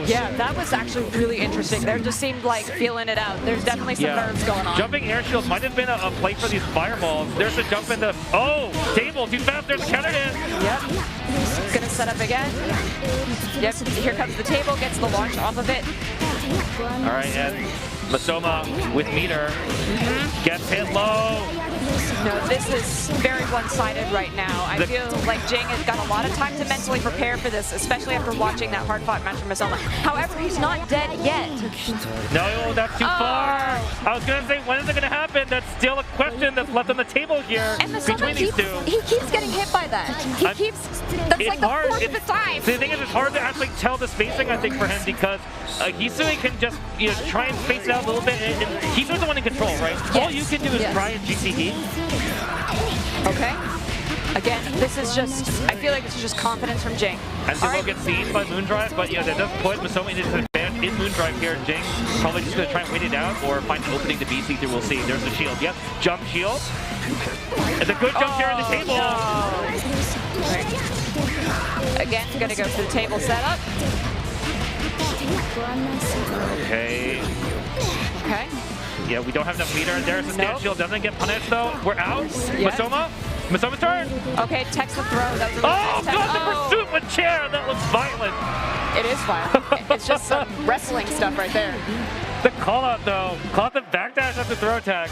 Yeah, that was actually really interesting. They just seemed like feeling it out. There's definitely some nerves going on. Jumping air shield might have been a play for these fireballs. There's a jump in the, oh, table, too fast, there's a counter hit. Yep. Gonna set up again. Yep, here comes the table, gets the launch off of it. All right, and Masoma with meter gets hit low. No, this is very one-sided right now. I feel like Jing has got a lot of time to mentally prepare for this, especially after watching that hard-fought match from Masoma. However, he's not dead yet. No, that's too far. I was going to say, when is it going to happen? That's still a question that's left on the table here between these two. He keeps getting hit by that. That's like the fourth of the time. The thing is, it's hard to actually tell the spacing, I think, for him, because Hisui can just try and space it out a little bit, and Hisui's the one in control, right? Yes. All you can do is try and GCE. Okay. Again, this is just, I feel like this is just confidence from Jing. And it will get seen by Moondrive, but that does put Masoma into an advantage in Moondrive here. Jing probably just going to try and wait it out or find an opening to BC through. We'll see. There's the shield. Yep, jump shield. It's a good jump here on the table. No. Right. Again, going to go for the table setup. Okay. Okay. Yeah, we don't have enough meter. There's a stand shield. Doesn't get punished though. We're out. Yes. Masoma's turn. Okay, text the throw. That was a really nice text. God, the pursuit with chair. That looks violent. It is violent. It's just some wrestling stuff right there. The call out though. Call out the backdash at the throw attack.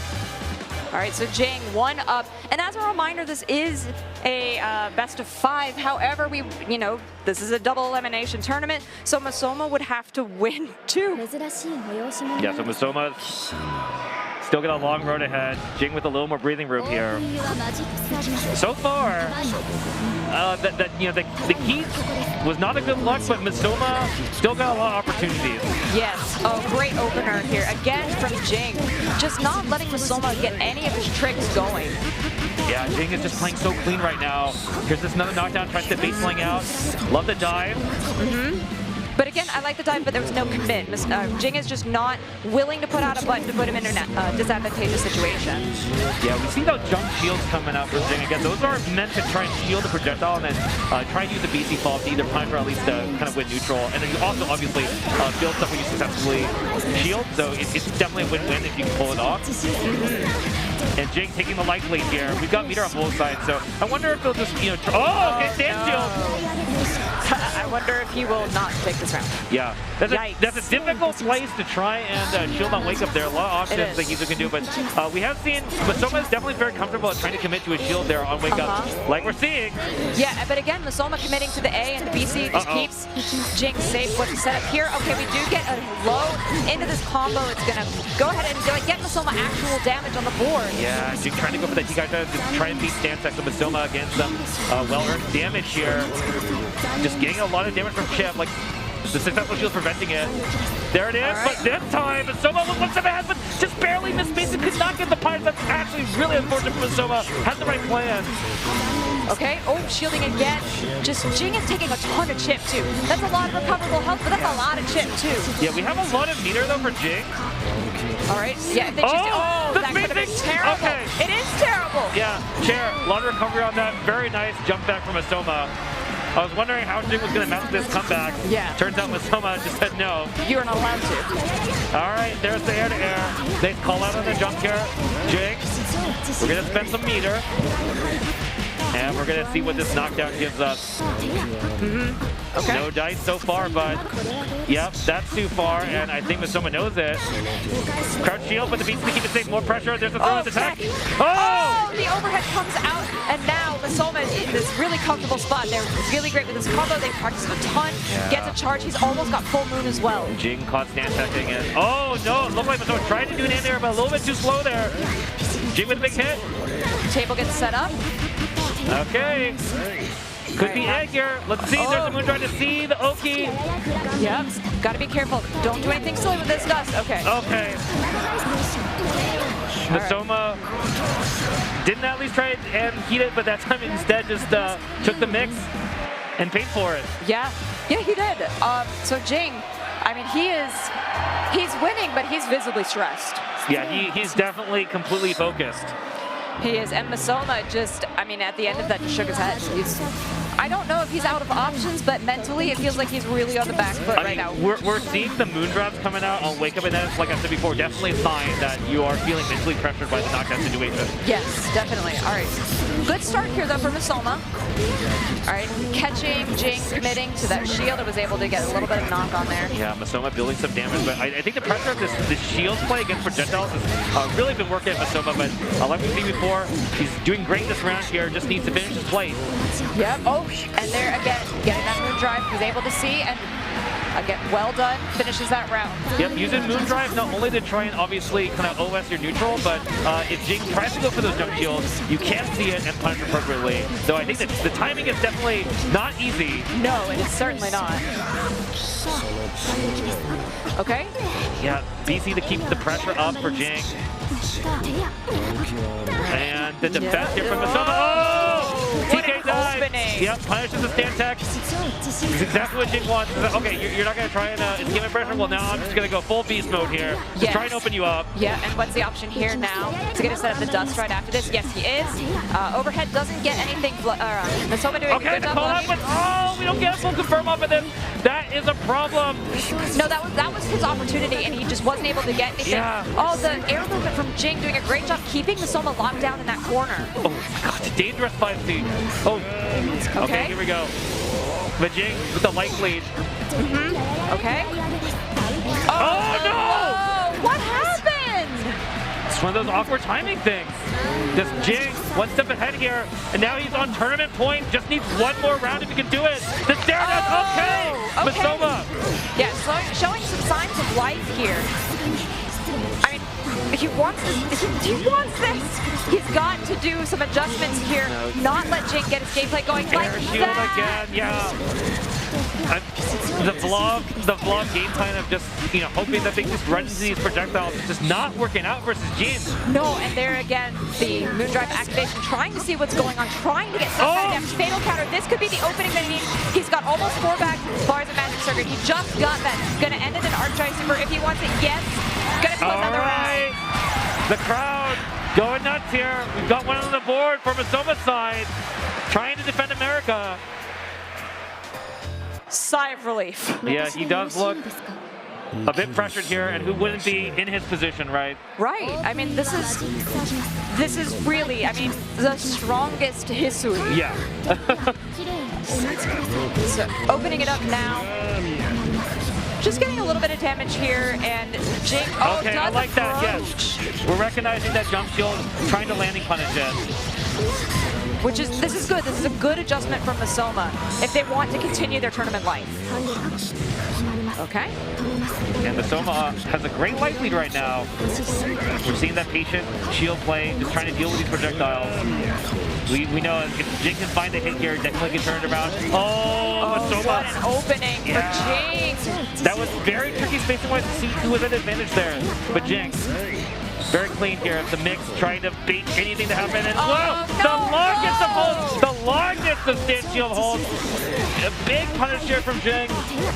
All right, so Jing, 1 up. And as a reminder, this is a best of 5. However, this is a double elimination tournament, so Masoma would have to win too. Yeah, so Masoma still got a long road ahead. Jing with a little more breathing room here. So far, the heat was not a good luck, but Masoma still got a lot of opportunities. Yes, great opener here. Again from Jing, just not letting Masoma get any of his tricks going. Yeah, Jing is just playing so clean right now. Here's this another knockdown, tries to base sling out. Love the dive. But again, I like the dive, but there was no commit. Jing is just not willing to put out a button to put him in a disadvantageous situation. Yeah, we see those jump shields coming out for Jing. Again, those are meant to try and shield the projectile and then try and use the BC fall to either punish or at least kind of win neutral. And then you also obviously build stuff where you successfully shield, so it's definitely a win-win if you can pull it off. And Jing taking the light lead here. We've got meter on both sides, so I wonder if they'll just, okay, stand shield. I wonder if he will not take this round. Yeah, that's a difficult place to try and shield on wake up there. A lot of options that Hisui can do, but we have seen Masoma is definitely very comfortable at trying to commit to a shield there on wake up, like we're seeing. Yeah, but again, Masoma committing to the A and the BC just keeps Jing safe. What's the setup here? Okay, we do get a low into this combo. It's gonna go ahead and get Masoma actual damage on the board. Yeah, Jing trying to go for that Hikaita to try and beat stance X of Masoma against some well-earned damage here. Just getting a lot of damage from Chip, like the successful shield preventing it. There it is, but this time Masoma was one step ahead, but just barely missed space and could not get the punish. That's actually really unfortunate for Masoma. Had the right plan. Okay, shielding again. Just Jing is taking a ton of chip too. That's a lot of recoverable health, but that's a lot of chip too. Yeah, we have a lot of meter though for Jing. All right, yeah, if they choose that could have been terrible. Okay. It is terrible. Yeah, chair, a lot of recovery on that. Very nice jump back from Masoma. I was wondering how Jing was going to mount this comeback. Yeah. Turns out Masoma just said no. You're not allowed to. All right, there's the air-to-air. They call out on the jump here. Jing, we're going to spend some meter. And we're going to see what this knockdown gives us. Okay. No dice so far, but yep, that's too far, and I think Masoma knows it. Crouch shield, but the beats to keep it safe. More pressure. There's a throw attack. Oh! The overhead comes out, and now Masoma is in this really comfortable spot. They're really great with this combo. They practice a ton. Gets a charge. He's almost got full moon as well. Jing caught stand checking in. Oh no! It looked like Masoma tried to do an in there, but a little bit too slow there. Jing with a big hit. Table gets set up. Okay. Could be it here. Let's see. There's a Moondrive to see the Oki. Yep. Got to be careful. Don't do anything silly with this dust. Okay. Okay. Masoma didn't at least try and heat it, but that time instead just took the mix and paid for it. Yeah. Yeah, he did. So Jing, I mean, he's winning, but he's visibly stressed. Yeah, he's definitely completely focused. He is, and Masoma just, I mean, at the end of that, just shook his head. I don't know if he's out of options, but mentally, it feels like he's really on the back foot right now. We're seeing the Moondrops coming out on Wake Up Events, like I said before, definitely a sign that you are feeling mentally pressured by the knockdown situation. Yes, definitely. All right. Good start here, though, for Masoma. All right, catching, Jing, committing to that shield. It was able to get a little bit of knock on there. Yeah, Masoma building some damage, but I think the pressure of this shield play against projectiles has really been working at Masoma, but like we've seen before, he's doing great this round here, just needs to finish his play. Yep. Oh, and there again, getting that Moondrive, he's able to see, and again, well done, finishes that round. Yep, using Moondrive not only to try and obviously kind of OS your neutral, but if Jing tries to go for those jump shields, you can see it and punish appropriately. So I think that the timing is definitely not easy. No, it is certainly not. Okay. Yeah, BC to keep the pressure up for Jing. And the defense here from Masoma. Oh! TK dive. Yep, punishes the stand tech. It's exactly what Jing wants. Okay, you're not going to try and escape my pressure? Well, now I'm just going to go full beast mode here. Yes. Try and open you up. Yeah, and what's the option here now? To get to set up the dust right after this? Yes, he is. Overhead doesn't get anything. Masoma doing a good job. Oh, we don't get a full confirm off of this. That is a problem. No, that was his opportunity, and he just wasn't able to get anything. Yeah. Oh, the air movement from Jing doing a great job keeping Masoma locked down in that corner. Oh my god, it's a dangerous 5C. Oh, okay, here we go. But Jing with the light lead. Okay. Oh no! Oh, what happened? It's one of those awkward timing things. Just Jing, one step ahead here, and now he's on tournament point. Just needs one more round if he can do it. The stare down, okay! Masoma. Yeah, showing some signs of life here. I mean, he wants this. He wants this. He's got to do some adjustments here. Not let Jing get his gameplay going like shield that. again, yeah. The Vlov game plan of just, hoping that they just run into these projectiles is just not working out versus Jing. No, and there again, the Moondrive activation, trying to see what's going on, trying to get some kind of damage. Fatal counter. This could be the opening that he needs. He's got almost 4 back bars of Magic Circuit. He just got that. He's going to end it in Arkhangel Super if he wants it. Yes. Going to put another round. The crowd going nuts here. We've got one on the board for Masoma's side, trying to defend America. Sigh of relief. Yeah, he does look a bit pressured here, and who wouldn't be in his position, right? Right. I mean, this is really, I mean, the strongest Hisui. Yeah. So, opening it up now. Just getting a little bit of damage here, and Jing. Oh, okay, I like that. Yes, we're recognizing that jump shield, trying to landing punish it. This is good. This is a good adjustment from Masoma if they want to continue their tournament life. Okay. And Masoma has a great life lead right now. We're seeing that patient shield play, just trying to deal with these projectiles. We know if Jing can find a hit here, definitely can turn it around. Oh, Masoma. What an opening for Jing. That was very tricky spacing-wise to see who was at advantage there. But Jing, very clean here. The mix trying to bait anything to happen. And the log gets the hold. The log gets the stand shield hold. A big punish here from Jing.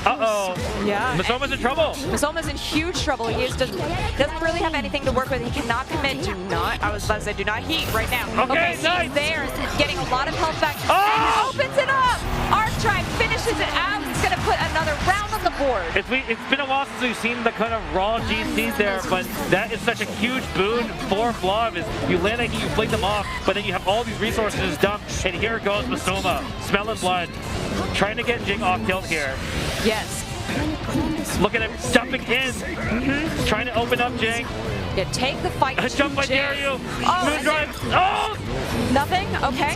Uh-oh. Yeah. Masoma's in trouble. Masoma's in huge trouble. He doesn't really have anything to work with. He cannot commit. I was about to say, do not heat right now. Okay, nice. He's there, getting a lot of health back. Oh! And opens it up. Arkhangel finishes it out. He's going to put another round on the forward. It's been a while since we've seen the kind of raw GCs there, but that is such a huge boon for Vlov. Is you land a heat, you flick them off, but then you have all these resources dumped, and here goes Masoma, smelling blood, trying to get Jing off tilt here. Yes. Look at him jumping in, trying to open up Jing. Yeah, take the fight. Jump, I dare you. Oh, Moon drive. Oh! Nothing? Okay.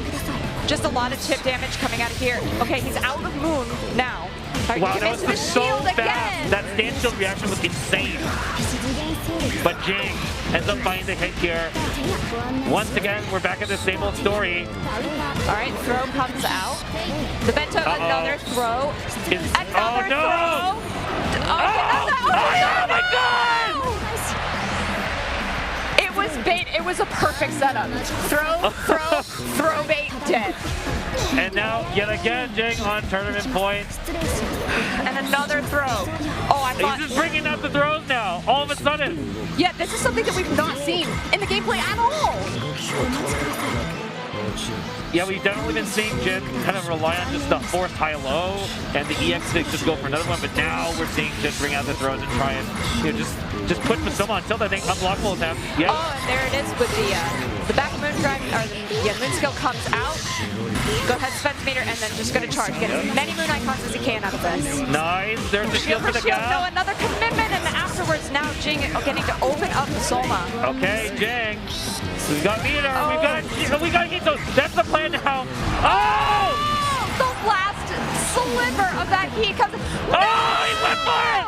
Just a lot of chip damage coming out of here. Okay, he's out of Moon now. Right, wow, that was so fast. Again. That stand shield reaction was insane. But Jing ends up finding the hit here. Once again, we're back at the same old story. All right, throw comes out. The Bento, another throw. Another throw. Oh my God! It was bait. It was a perfect setup. Throw bait, dead. And now, yet again, Jing on tournament point. And another throw. Oh, I thought... He's just bringing out the throws now, all of a sudden. Yeah, this is something that we've not seen in the gameplay at all. Yeah, we've definitely been seeing Jin kind of rely on just the forced high-low and the EX to just go for another one, but now we're seeing Jin bring out the throws and try and just put Masoma on tilt, I think, unblockable attempt. Yes. Oh, and there it is with the back moon drive, or the moon skill comes out. Go ahead, defense meter, and then just going to charge. Get as many moon icons as he can out of this. Nice. There's the shield for the gap. No, another commitment, and then afterwards, now Jing getting to open up Masoma. Okay, Jing. We've got meter. We got heat. So that's the plan now. Oh! The last sliver of that heat comes. Oh, he went for it!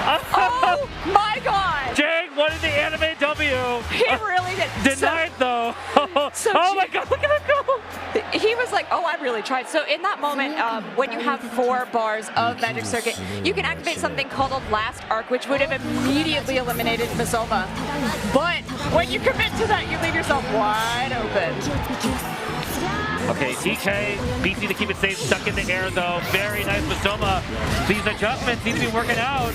Oh my God! Jing wanted the anime W. He really did. Denied though. So oh my God! Look at him go. He was like, oh, I really tried. So in that moment, when you have 4 bars of Magic Circuit, you can activate something called a Last Arc, which would have immediately eliminated Masoma. But when you commit to that, you leave yourself wide open. Okay, TK, BC to keep it safe, stuck in the air though. Very nice Masoma. These adjustments seem to be working out.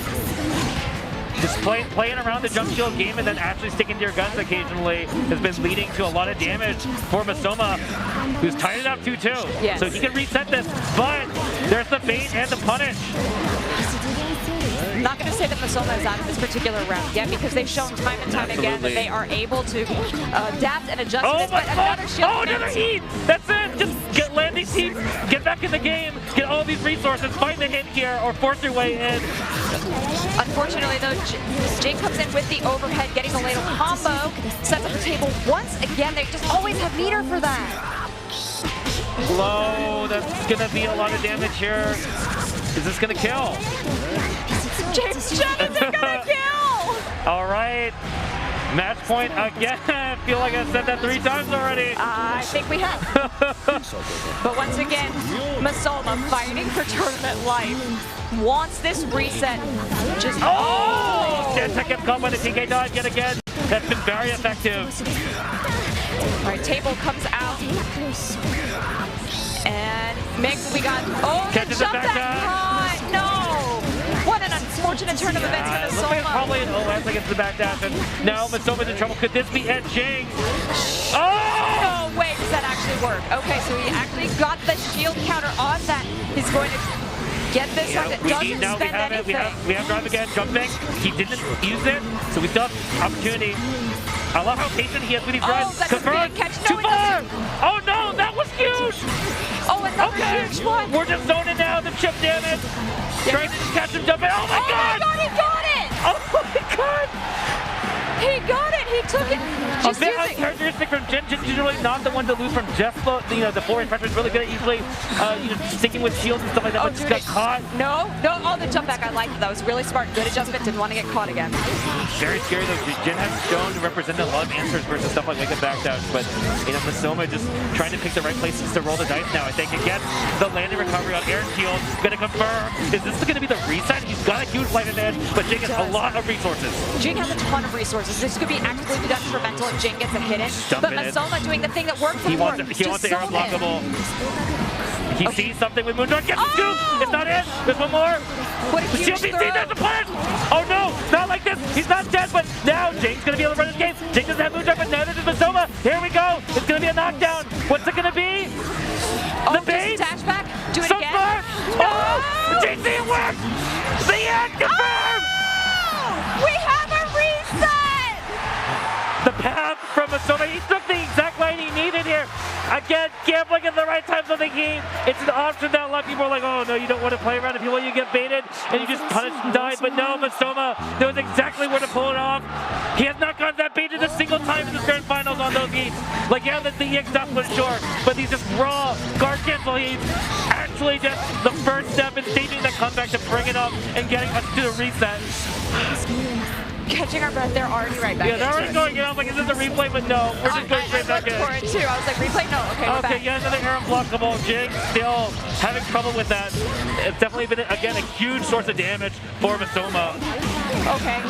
Just playing around the jump shield game and then actually sticking to your guns occasionally has been leading to a lot of damage for Masoma, who's tied it up 2-2. Yes. So he can reset this, but there's the bait and the punish. I'm not going to say that Masoma is out of this particular round yet because they've shown time and time again that they are able to adapt and adjust to this. But another shield. Oh, another heat! That's it! Just get land these heats, get back in the game, get all these resources, find the hit here, or force your way in. Unfortunately, though, Jing comes in with the overhead, getting the ladle combo, sets up the table once again. They just always have meter for that. Low, that's going to be a lot of damage here. Is this going to kill? James Chen is going to kill! All right. Match point again. I feel like I said that 3 times already. I think we have. But once again, Masoma fighting for tournament life. Wants this reset. Just second come by the TK dodge yet again. That's been very effective. All right, table comes out. And Mix, we got catches the jump it back down. No! What an unfortunate turn of events for Looks like it's Masoma. probably an OS against the back dash. And now Masoma's in trouble. Could this be it, Jing? Oh! No way does that actually work. Okay, so he actually got the shield counter on that. He's going to get this one that doesn't spend anything. We have drive again, jumping. He didn't use it, so we still have opportunity. I love how patient he is with these drives. That's a big catch. No, too far! Oh no, that was huge! Oh, another huge one. We're just zoning now, the chip damage. Trying to just catch him jumping. Oh my God! Oh my God, he got it! Oh my God! He got it! He took it! A bit uncharacteristic from Jin. Jin's usually not the one to lose from just the forward pressure is really good at usually sticking with shields and stuff like that, but just got caught. No, the jump back, I liked it. That was really smart. Good adjustment, didn't want to get caught again. Very scary though. Jin has shown to represent a lot of answers versus stuff like a back dash, but Masoma just trying to pick the right places to roll the dice now. I think again, the landing recovery on air shield gonna confirm. Is this gonna be the reset? He's got a huge life advantage, but Jing has a lot of resources. Jing has a ton of resources. This could be actively detrimental if Jing gets a hit in. But Masoma doing the thing that worked for him. He wants the air unblockable. He sees something with Moondrop. Gets the scoop. It's not it. There's one more. What a huge throw. There's the plan. Oh no, not like this. He's not dead, but now Jing's going to be able to run his game. Jing doesn't have Moondrop, but now there's Masoma. Here we go. It's going to be a knockdown. What's it going to be? The bait. Dash back. Do it so again. Smart. No! Oh, JC, it worked. reset confirmed! Oh! We have a reset! The path from Masoma, he took the exact line he needed here. Again, gambling at the right time, so it's an option that a lot of people are like, oh no, you don't want to play around. If you want, you get baited, and you just punish and die. But no, Masoma knows exactly where to pull it off. He has not gotten that baited a single time in the grand finals on those heats. Like, yeah, the EX stuff was short, but these just raw guard cancel heats. Actually, just the first step in staging the comeback to bring it up and getting us to the reset. Catching our breath, they're already right back. Yeah, they're already going in. I was like, is this a replay? But no, we're just going straight back in. I looked for it too. I was like, replay? No. Okay, we're back. Yeah, another air unblockable. Jing still having trouble with that. It's definitely been, again, a huge source of damage for Masoma. Okay.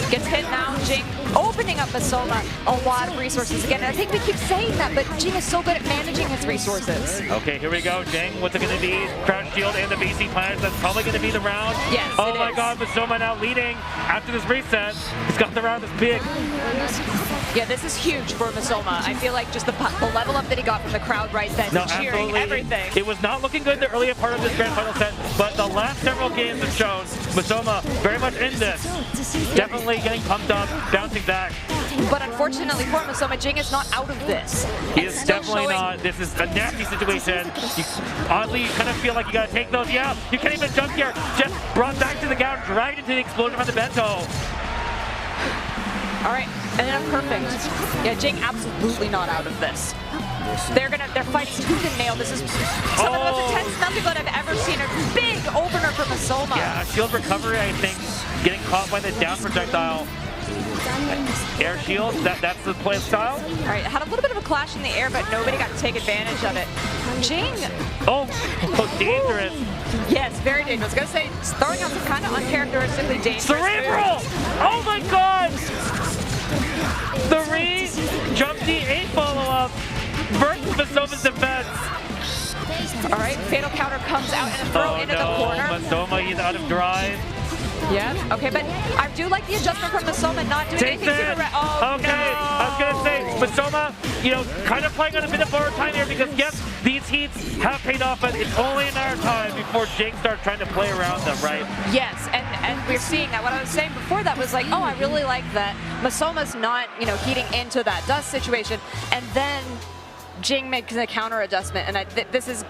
Gets hit now. Jing opening up Masoma a lot of resources again. And I think we keep saying that, but Jing is so good at managing his resources. Okay, here we go. Jing, what's it going to be? Crouch shield and the BC plans. That's probably going to be the round. Yes, oh my God, Masoma now leading after this reset. He's got the round that's big. Yeah, this is huge for Masoma. I feel like just the level up that he got from the crowd right then, cheering everything. It was not looking good in the earlier part of this grand final set, but the last several games have shown Masoma very much in this. Definitely getting pumped up, bouncing back. But unfortunately for Masoma, Jing is not out of this. He is definitely not. This is a nasty situation. Oddly, you kind of feel like you got to take those. Yeah, you can't even jump here. Just brought back to the ground, dragged into the explosion from the bento. All right, and then perfect. Yeah, Jing absolutely not out of this. Their fight is tooth and nail. This is some of the most intense nothing that I've ever seen. A big opener for Masoma. Yeah, shield recovery, I think, getting caught by the down projectile. Air shield, that's the play style. All right, had a little bit of a clash in the air, but nobody got to take advantage of it. Jing. Oh, dangerous. Yes, very dangerous. I was going to say, throwing out some kind of uncharacteristically dangerous. Cerebral! Oh my God! The jump D8 follow-up versus Masoma's defense. All right, fatal counter comes out and a throw into the corner. Masoma, he's out of drive. Yeah, okay, but I do like the adjustment from Masoma not doing anything super okay, no. I was going to say, Masoma, kind of playing on a bit of borrowed time here because, yes, these heats have paid off, but it's only a matter of time before Jing starts trying to play around them, right? Yes, and we're seeing that. What I was saying before that was like, oh, I really like that Masoma's not, heating into that dust situation, and then Jing makes a counter adjustment, and this is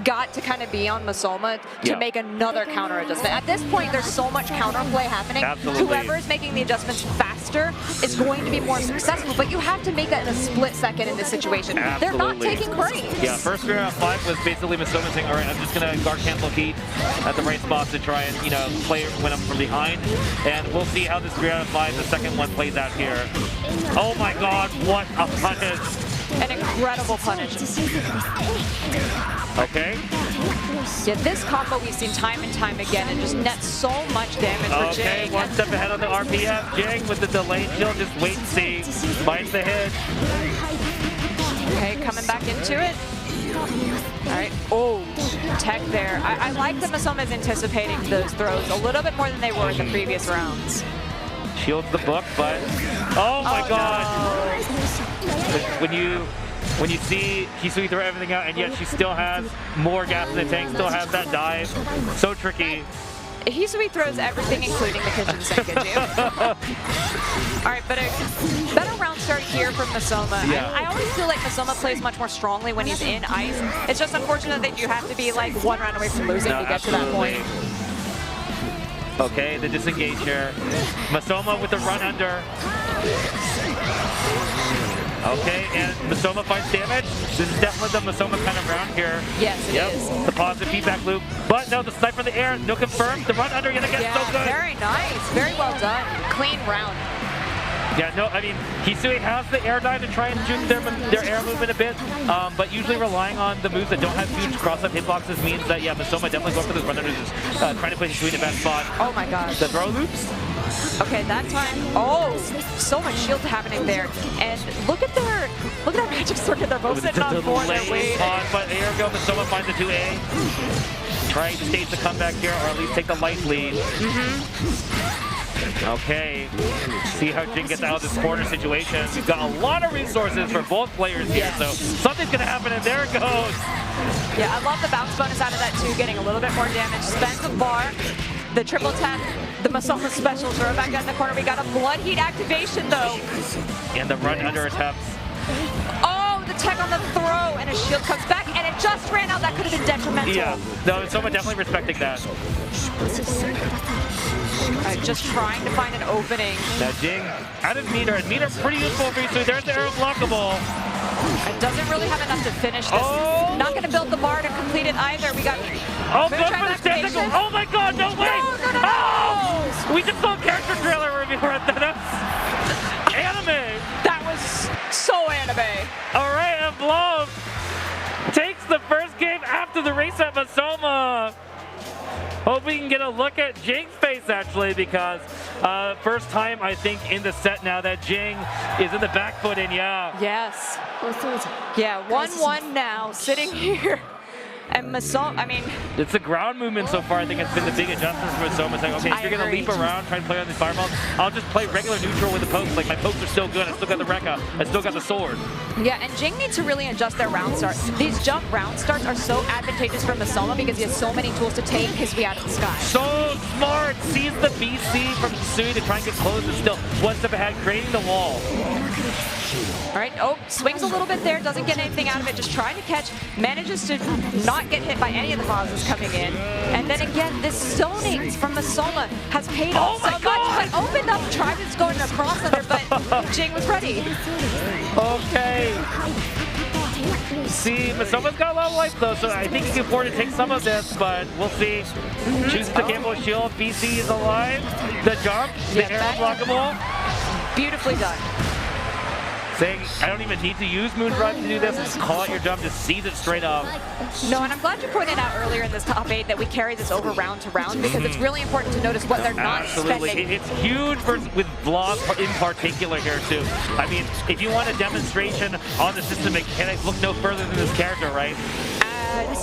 got to kind of be on Masoma to make another counter adjustment. At this point, there's so much counterplay happening. Absolutely. Whoever is making the adjustments faster is going to be more successful, but you have to make that in a split second in this situation. Absolutely. They're not taking breaks. Yeah, first round 5 was basically Masoma saying, all right, I'm just going to guard cancel heat at the right spots to try and, play when I'm from behind. And we'll see how this 3 out of 5, the second one, plays out here. Oh my God, what a punish. An incredible punish. Okay. Yeah, this combo we've seen time and time again and just nets so much damage for Jing. Okay, one step ahead on the RPF. Jing with the delayed shield, just wait and see. Finds the hit. Okay, coming back into it. All right. Oh, tech there. I like that Masoma is anticipating those throws a little bit more than they were in the previous rounds. Shields the book, but oh my God! No. When you see Hisui throw everything out, and yet she still has more gas in the tank, still has that dive. So tricky. Hisui throws everything, including the kitchen sink at you. All right, but a better round start here from Masoma. Yeah. I always feel like Masoma plays much more strongly when he's in ice. It's just unfortunate that you have to be like one round away from losing to get to that point. Okay, the disengage here. Masoma with the run under. Okay, and Masoma finds damage. This is definitely the Masoma kind of round here. Yes, it is. The positive feedback loop. But no, the snipe from the air, no confirm. The run under yet again, so good. Very nice. Very well done. Clean round. Yeah, no, I mean, Hisui has the air dive to try and juke their air movement a bit, but usually relying on the moves that don't have huge cross-up hitboxes means that, yeah, Masoma definitely going for this run under, just trying to put Hisui in the best spot. Oh my God. The throw loops. Okay, that time, oh, so much shield happening there. And look at their magic circuit. They're both sitting on 4 their weight. But here we go, Masoma finds the 2A. Trying to stage the comeback here, or at least take the life lead. Okay, see how Jing gets out of this corner situation. We've got a lot of resources for both players here, so something's going to happen, and there it goes. Yeah, I love the bounce bonus out of that too, getting a little bit more damage. Spends a bar. the triple tap, the Masoma special, throw it back down the corner. We got a blood heat activation though. And the run under attempts. Oh, the tech on the throw, and a shield comes back, and it just ran out. That could have been detrimental. Yeah, no, Masoma definitely respecting that. Just trying to find an opening. Now Jing out of meter, and meter pretty useful for Hisui. There's the arrow blockable. It doesn't really have enough to finish this. Oh. Not going to build the bar to complete it either. We got Oh, good for the tentacle. Oh my god, no way! No. Oh! We just saw a character trailer review right there. That's anime. That was so anime. All right, and Vlov takes the first game after the race at Masoma. Hope we can get a look at Jing's face actually, because first time I think in the set now that Jing is in the back foot, and yeah. Yes. Yeah, 1-1 now, sitting here. And Masoma, I mean... It's the ground movement so far. I think it's been the big adjustment for Masoma. Saying, okay, if you're going to leap around, try and play on these fireballs, I'll just play regular neutral with the pokes. Like, my pokes are still good. I still got the Rekka. I still got the sword. Yeah, and Jing needs to really adjust their round start. These jump round starts are so advantageous for Masoma because he has so many tools to take Hisui out of the sky. So smart. Sees the BC from Hisui to try and get close, and still one step ahead, creating the wall. All right, oh, swings a little bit there, doesn't get anything out of it, just trying to catch, manages to not get hit by any of the pauses coming in. And then again, this zoning from Masoma has paid off so much, but opened up, tried to go in across under, but Jing was ready. Okay. See, Masoma's got a lot of life though, so I think he can afford to take some of this, but we'll see. Chooses the gamble shield, BC is alive, the jump, the arrow blockable. Beautifully done. Saying, I don't even need to use Moondrive to do this, just call out your jump, just seize it straight up. No, and I'm glad you pointed out earlier in this top 8 that we carry this over round to round, because it's really important to notice what they're not spending. It's huge with Vlov in particular here too. I mean, if you want a demonstration on the system mechanics, look no further than this character, right?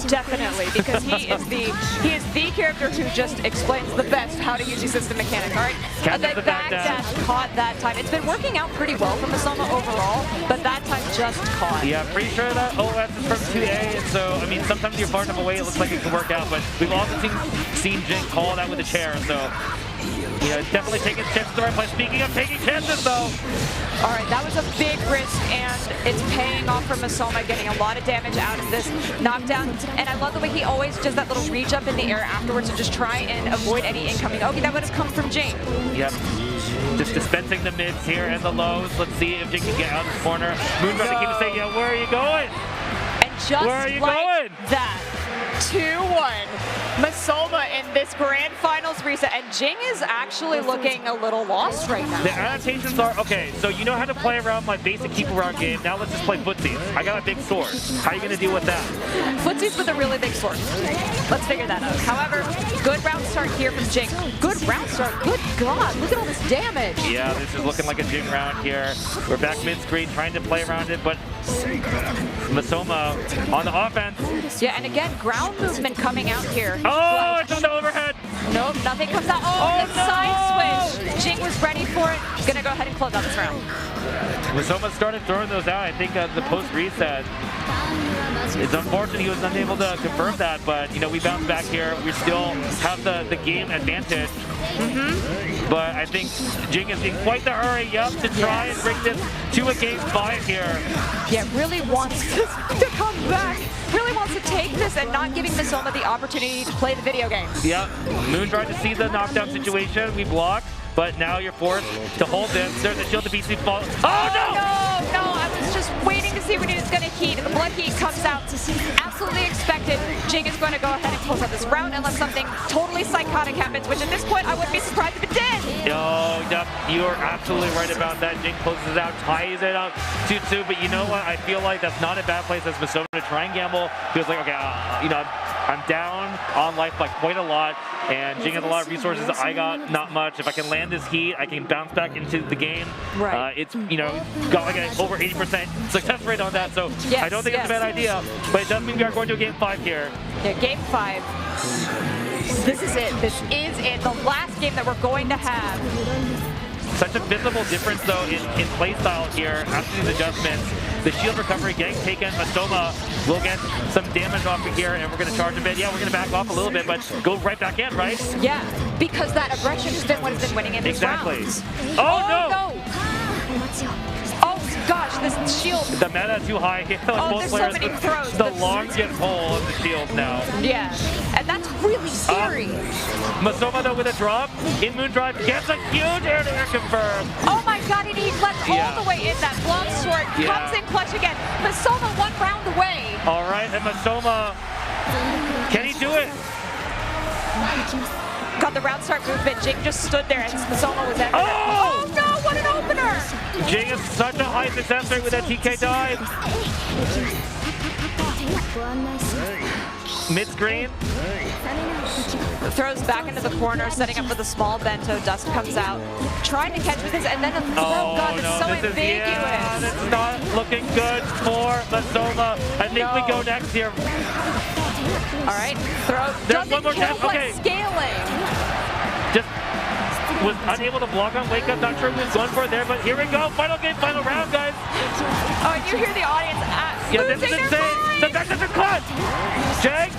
Definitely, because he is the character who just explains the best how to use the system mechanics. All right, the backdash caught that time. It's been working out pretty well for Masoma overall, but that time just caught. Yeah, pretty sure that OS is from 2A, and so I mean sometimes you're far enough away, it looks like it can work out. But we've also seen Jing call that with a chair, so yeah, definitely taking chances the right place. Speaking of taking chances, though. All right, that was a big risk, and it's paying off for Masoma, getting a lot of damage out of this knockdown. And I love the way he always does that little reach up in the air afterwards to just try and avoid any incoming. Okay, that would have come from Jing. Yep. Just dispensing the mids here and the lows. Let's see if Jing can get out of this corner. Moonrise to keep it saying, yeah, where are you going? And just where are you like going? that, 2-1. Masoma in this grand finals reset, and Jing is actually looking a little lost right now. The adaptations are, okay, so you know how to play around my basic keep around game. Now let's just play footsies. I got a big sword. How are you going to deal with that? Footsies with a really big sword. Let's figure that out. However, good round start here from Jing. Good round start. Good God, look at all this damage. Yeah, this is looking like a Jing round here. We're back mid-screen trying to play around it, but Masoma on the offense. Yeah, and again, ground movement coming out here. Oh, it's on the overhead. Nope, nothing comes out. Oh, the side switch. Jing was ready for it. Gonna go ahead and close out this round. Masoma started throwing those out. I think the post reset. It's unfortunate he was unable to confirm that, but you know, we bounce back here. We still have the game advantage. But I think Jing is in quite the hurry to try and bring this to a game 5 here. Yeah, really wants to come back. Really wants to take this and not giving Masoma the opportunity to play the video game. Yep, Moon tried to see the knockdown situation. We blocked, but now you're forced to hold this. There's a shield to BC fall. Oh no! No, I was just waiting to see when it was going to heat. The blood heat comes out. Absolutely expected. Jing is going to go ahead and close out this round unless something totally psychotic happens, which at this point I wouldn't be surprised if it did. No, you are absolutely right about that. Jing closes it out, ties it up 2-2, but you know what? I feel like that's not a bad place as Masoma to try and gamble. Feels like, okay, you know, I'm down on life by quite a lot, and Jing has a lot of resources. I got not much. If I can land this heat, I can bounce back into the game. Right. It's, you know, got like an over 80% success rate on that, so yes, I don't think it's a bad idea, but it does mean we are going to a game 5 here. Yeah, game 5. This is it. This is it. The last game that we're going to have. Such a visible difference, though, in play style here after these adjustments. The shield recovery getting taken. Masoma will get some damage off of here, and we're going to charge a bit. Yeah, we're going to back off a little bit, but go right back in, right? Yeah, because that aggression has been what has been winning in these rounds. Oh, no! Oh, gosh, this shield. The meta too high. There's so many throws. The long get pull of the shield now. Yeah, and that's really scary. Masoma, though, with a drop in Moondrive, gets a huge air-to-air confirm. Oh my god, and he left all the way in that Vlov sword. Comes in clutch again. Masoma 1 round away. All right, and Masoma, can he do it? Got the round start movement. Jing just stood there and Masoma was there. Oh! Oh no, what an opener! Jing is such a high success rate with that TK dive. Mid-screen. Throws back into the corner, setting up for the small bento. Dust comes out. Trying to catch with his, and then a throw. God, it's so ambiguous. Yeah, it's not looking good for Masoma. I think we go next here. All right, throw. There's one more tap. Okay. Scaling. Just was unable to block on wake up. Not sure who was going for it there, but here we go. Final game, final round, guys. Oh, and you hear the audience this is insane. The back doesn't cut. Jing,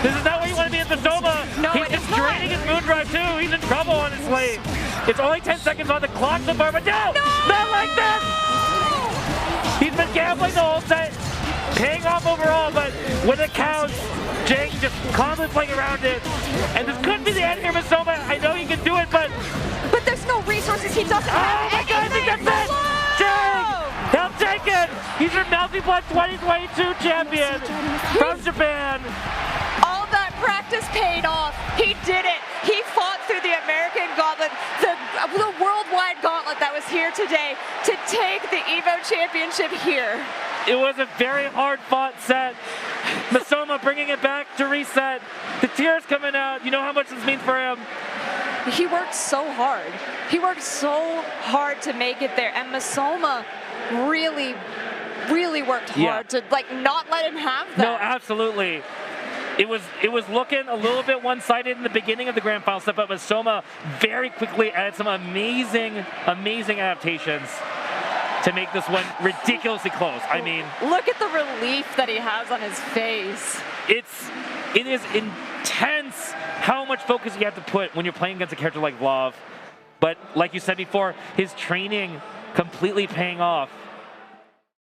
this is not where you want to be at Masoma. No, he's just draining his Moondrive too. He's in trouble, honestly. It's only 10 seconds on the clock so far, but no, not like this. He's been gambling the whole set, paying off overall, but when it counts, Jing just calmly playing around it. And this could be the end here, Masoma. I know he can do it, but there's no resources. He doesn't have my God, I think that's it. Jing, he'll take it. He's your Melty 2022 champion from Japan. All that practice paid off. He did it. He fought through the American gauntlet, the worldwide gauntlet that was here today to take the Evo championship here. It was a very hard-fought set. Masoma bringing it back to reset. The tears coming out. You know how much this means for him. He worked so hard. He worked so hard to make it there. And Masoma really worked hard to not let him have that. No, absolutely. It was looking a little bit one-sided in the beginning of the grand final set, but Masoma very quickly added some amazing adaptations to make this one ridiculously close. I mean, look at the relief that he has on his face. It is intense how much focus you have to put when you're playing against a character like Vlov. But like you said before, his training completely paying off.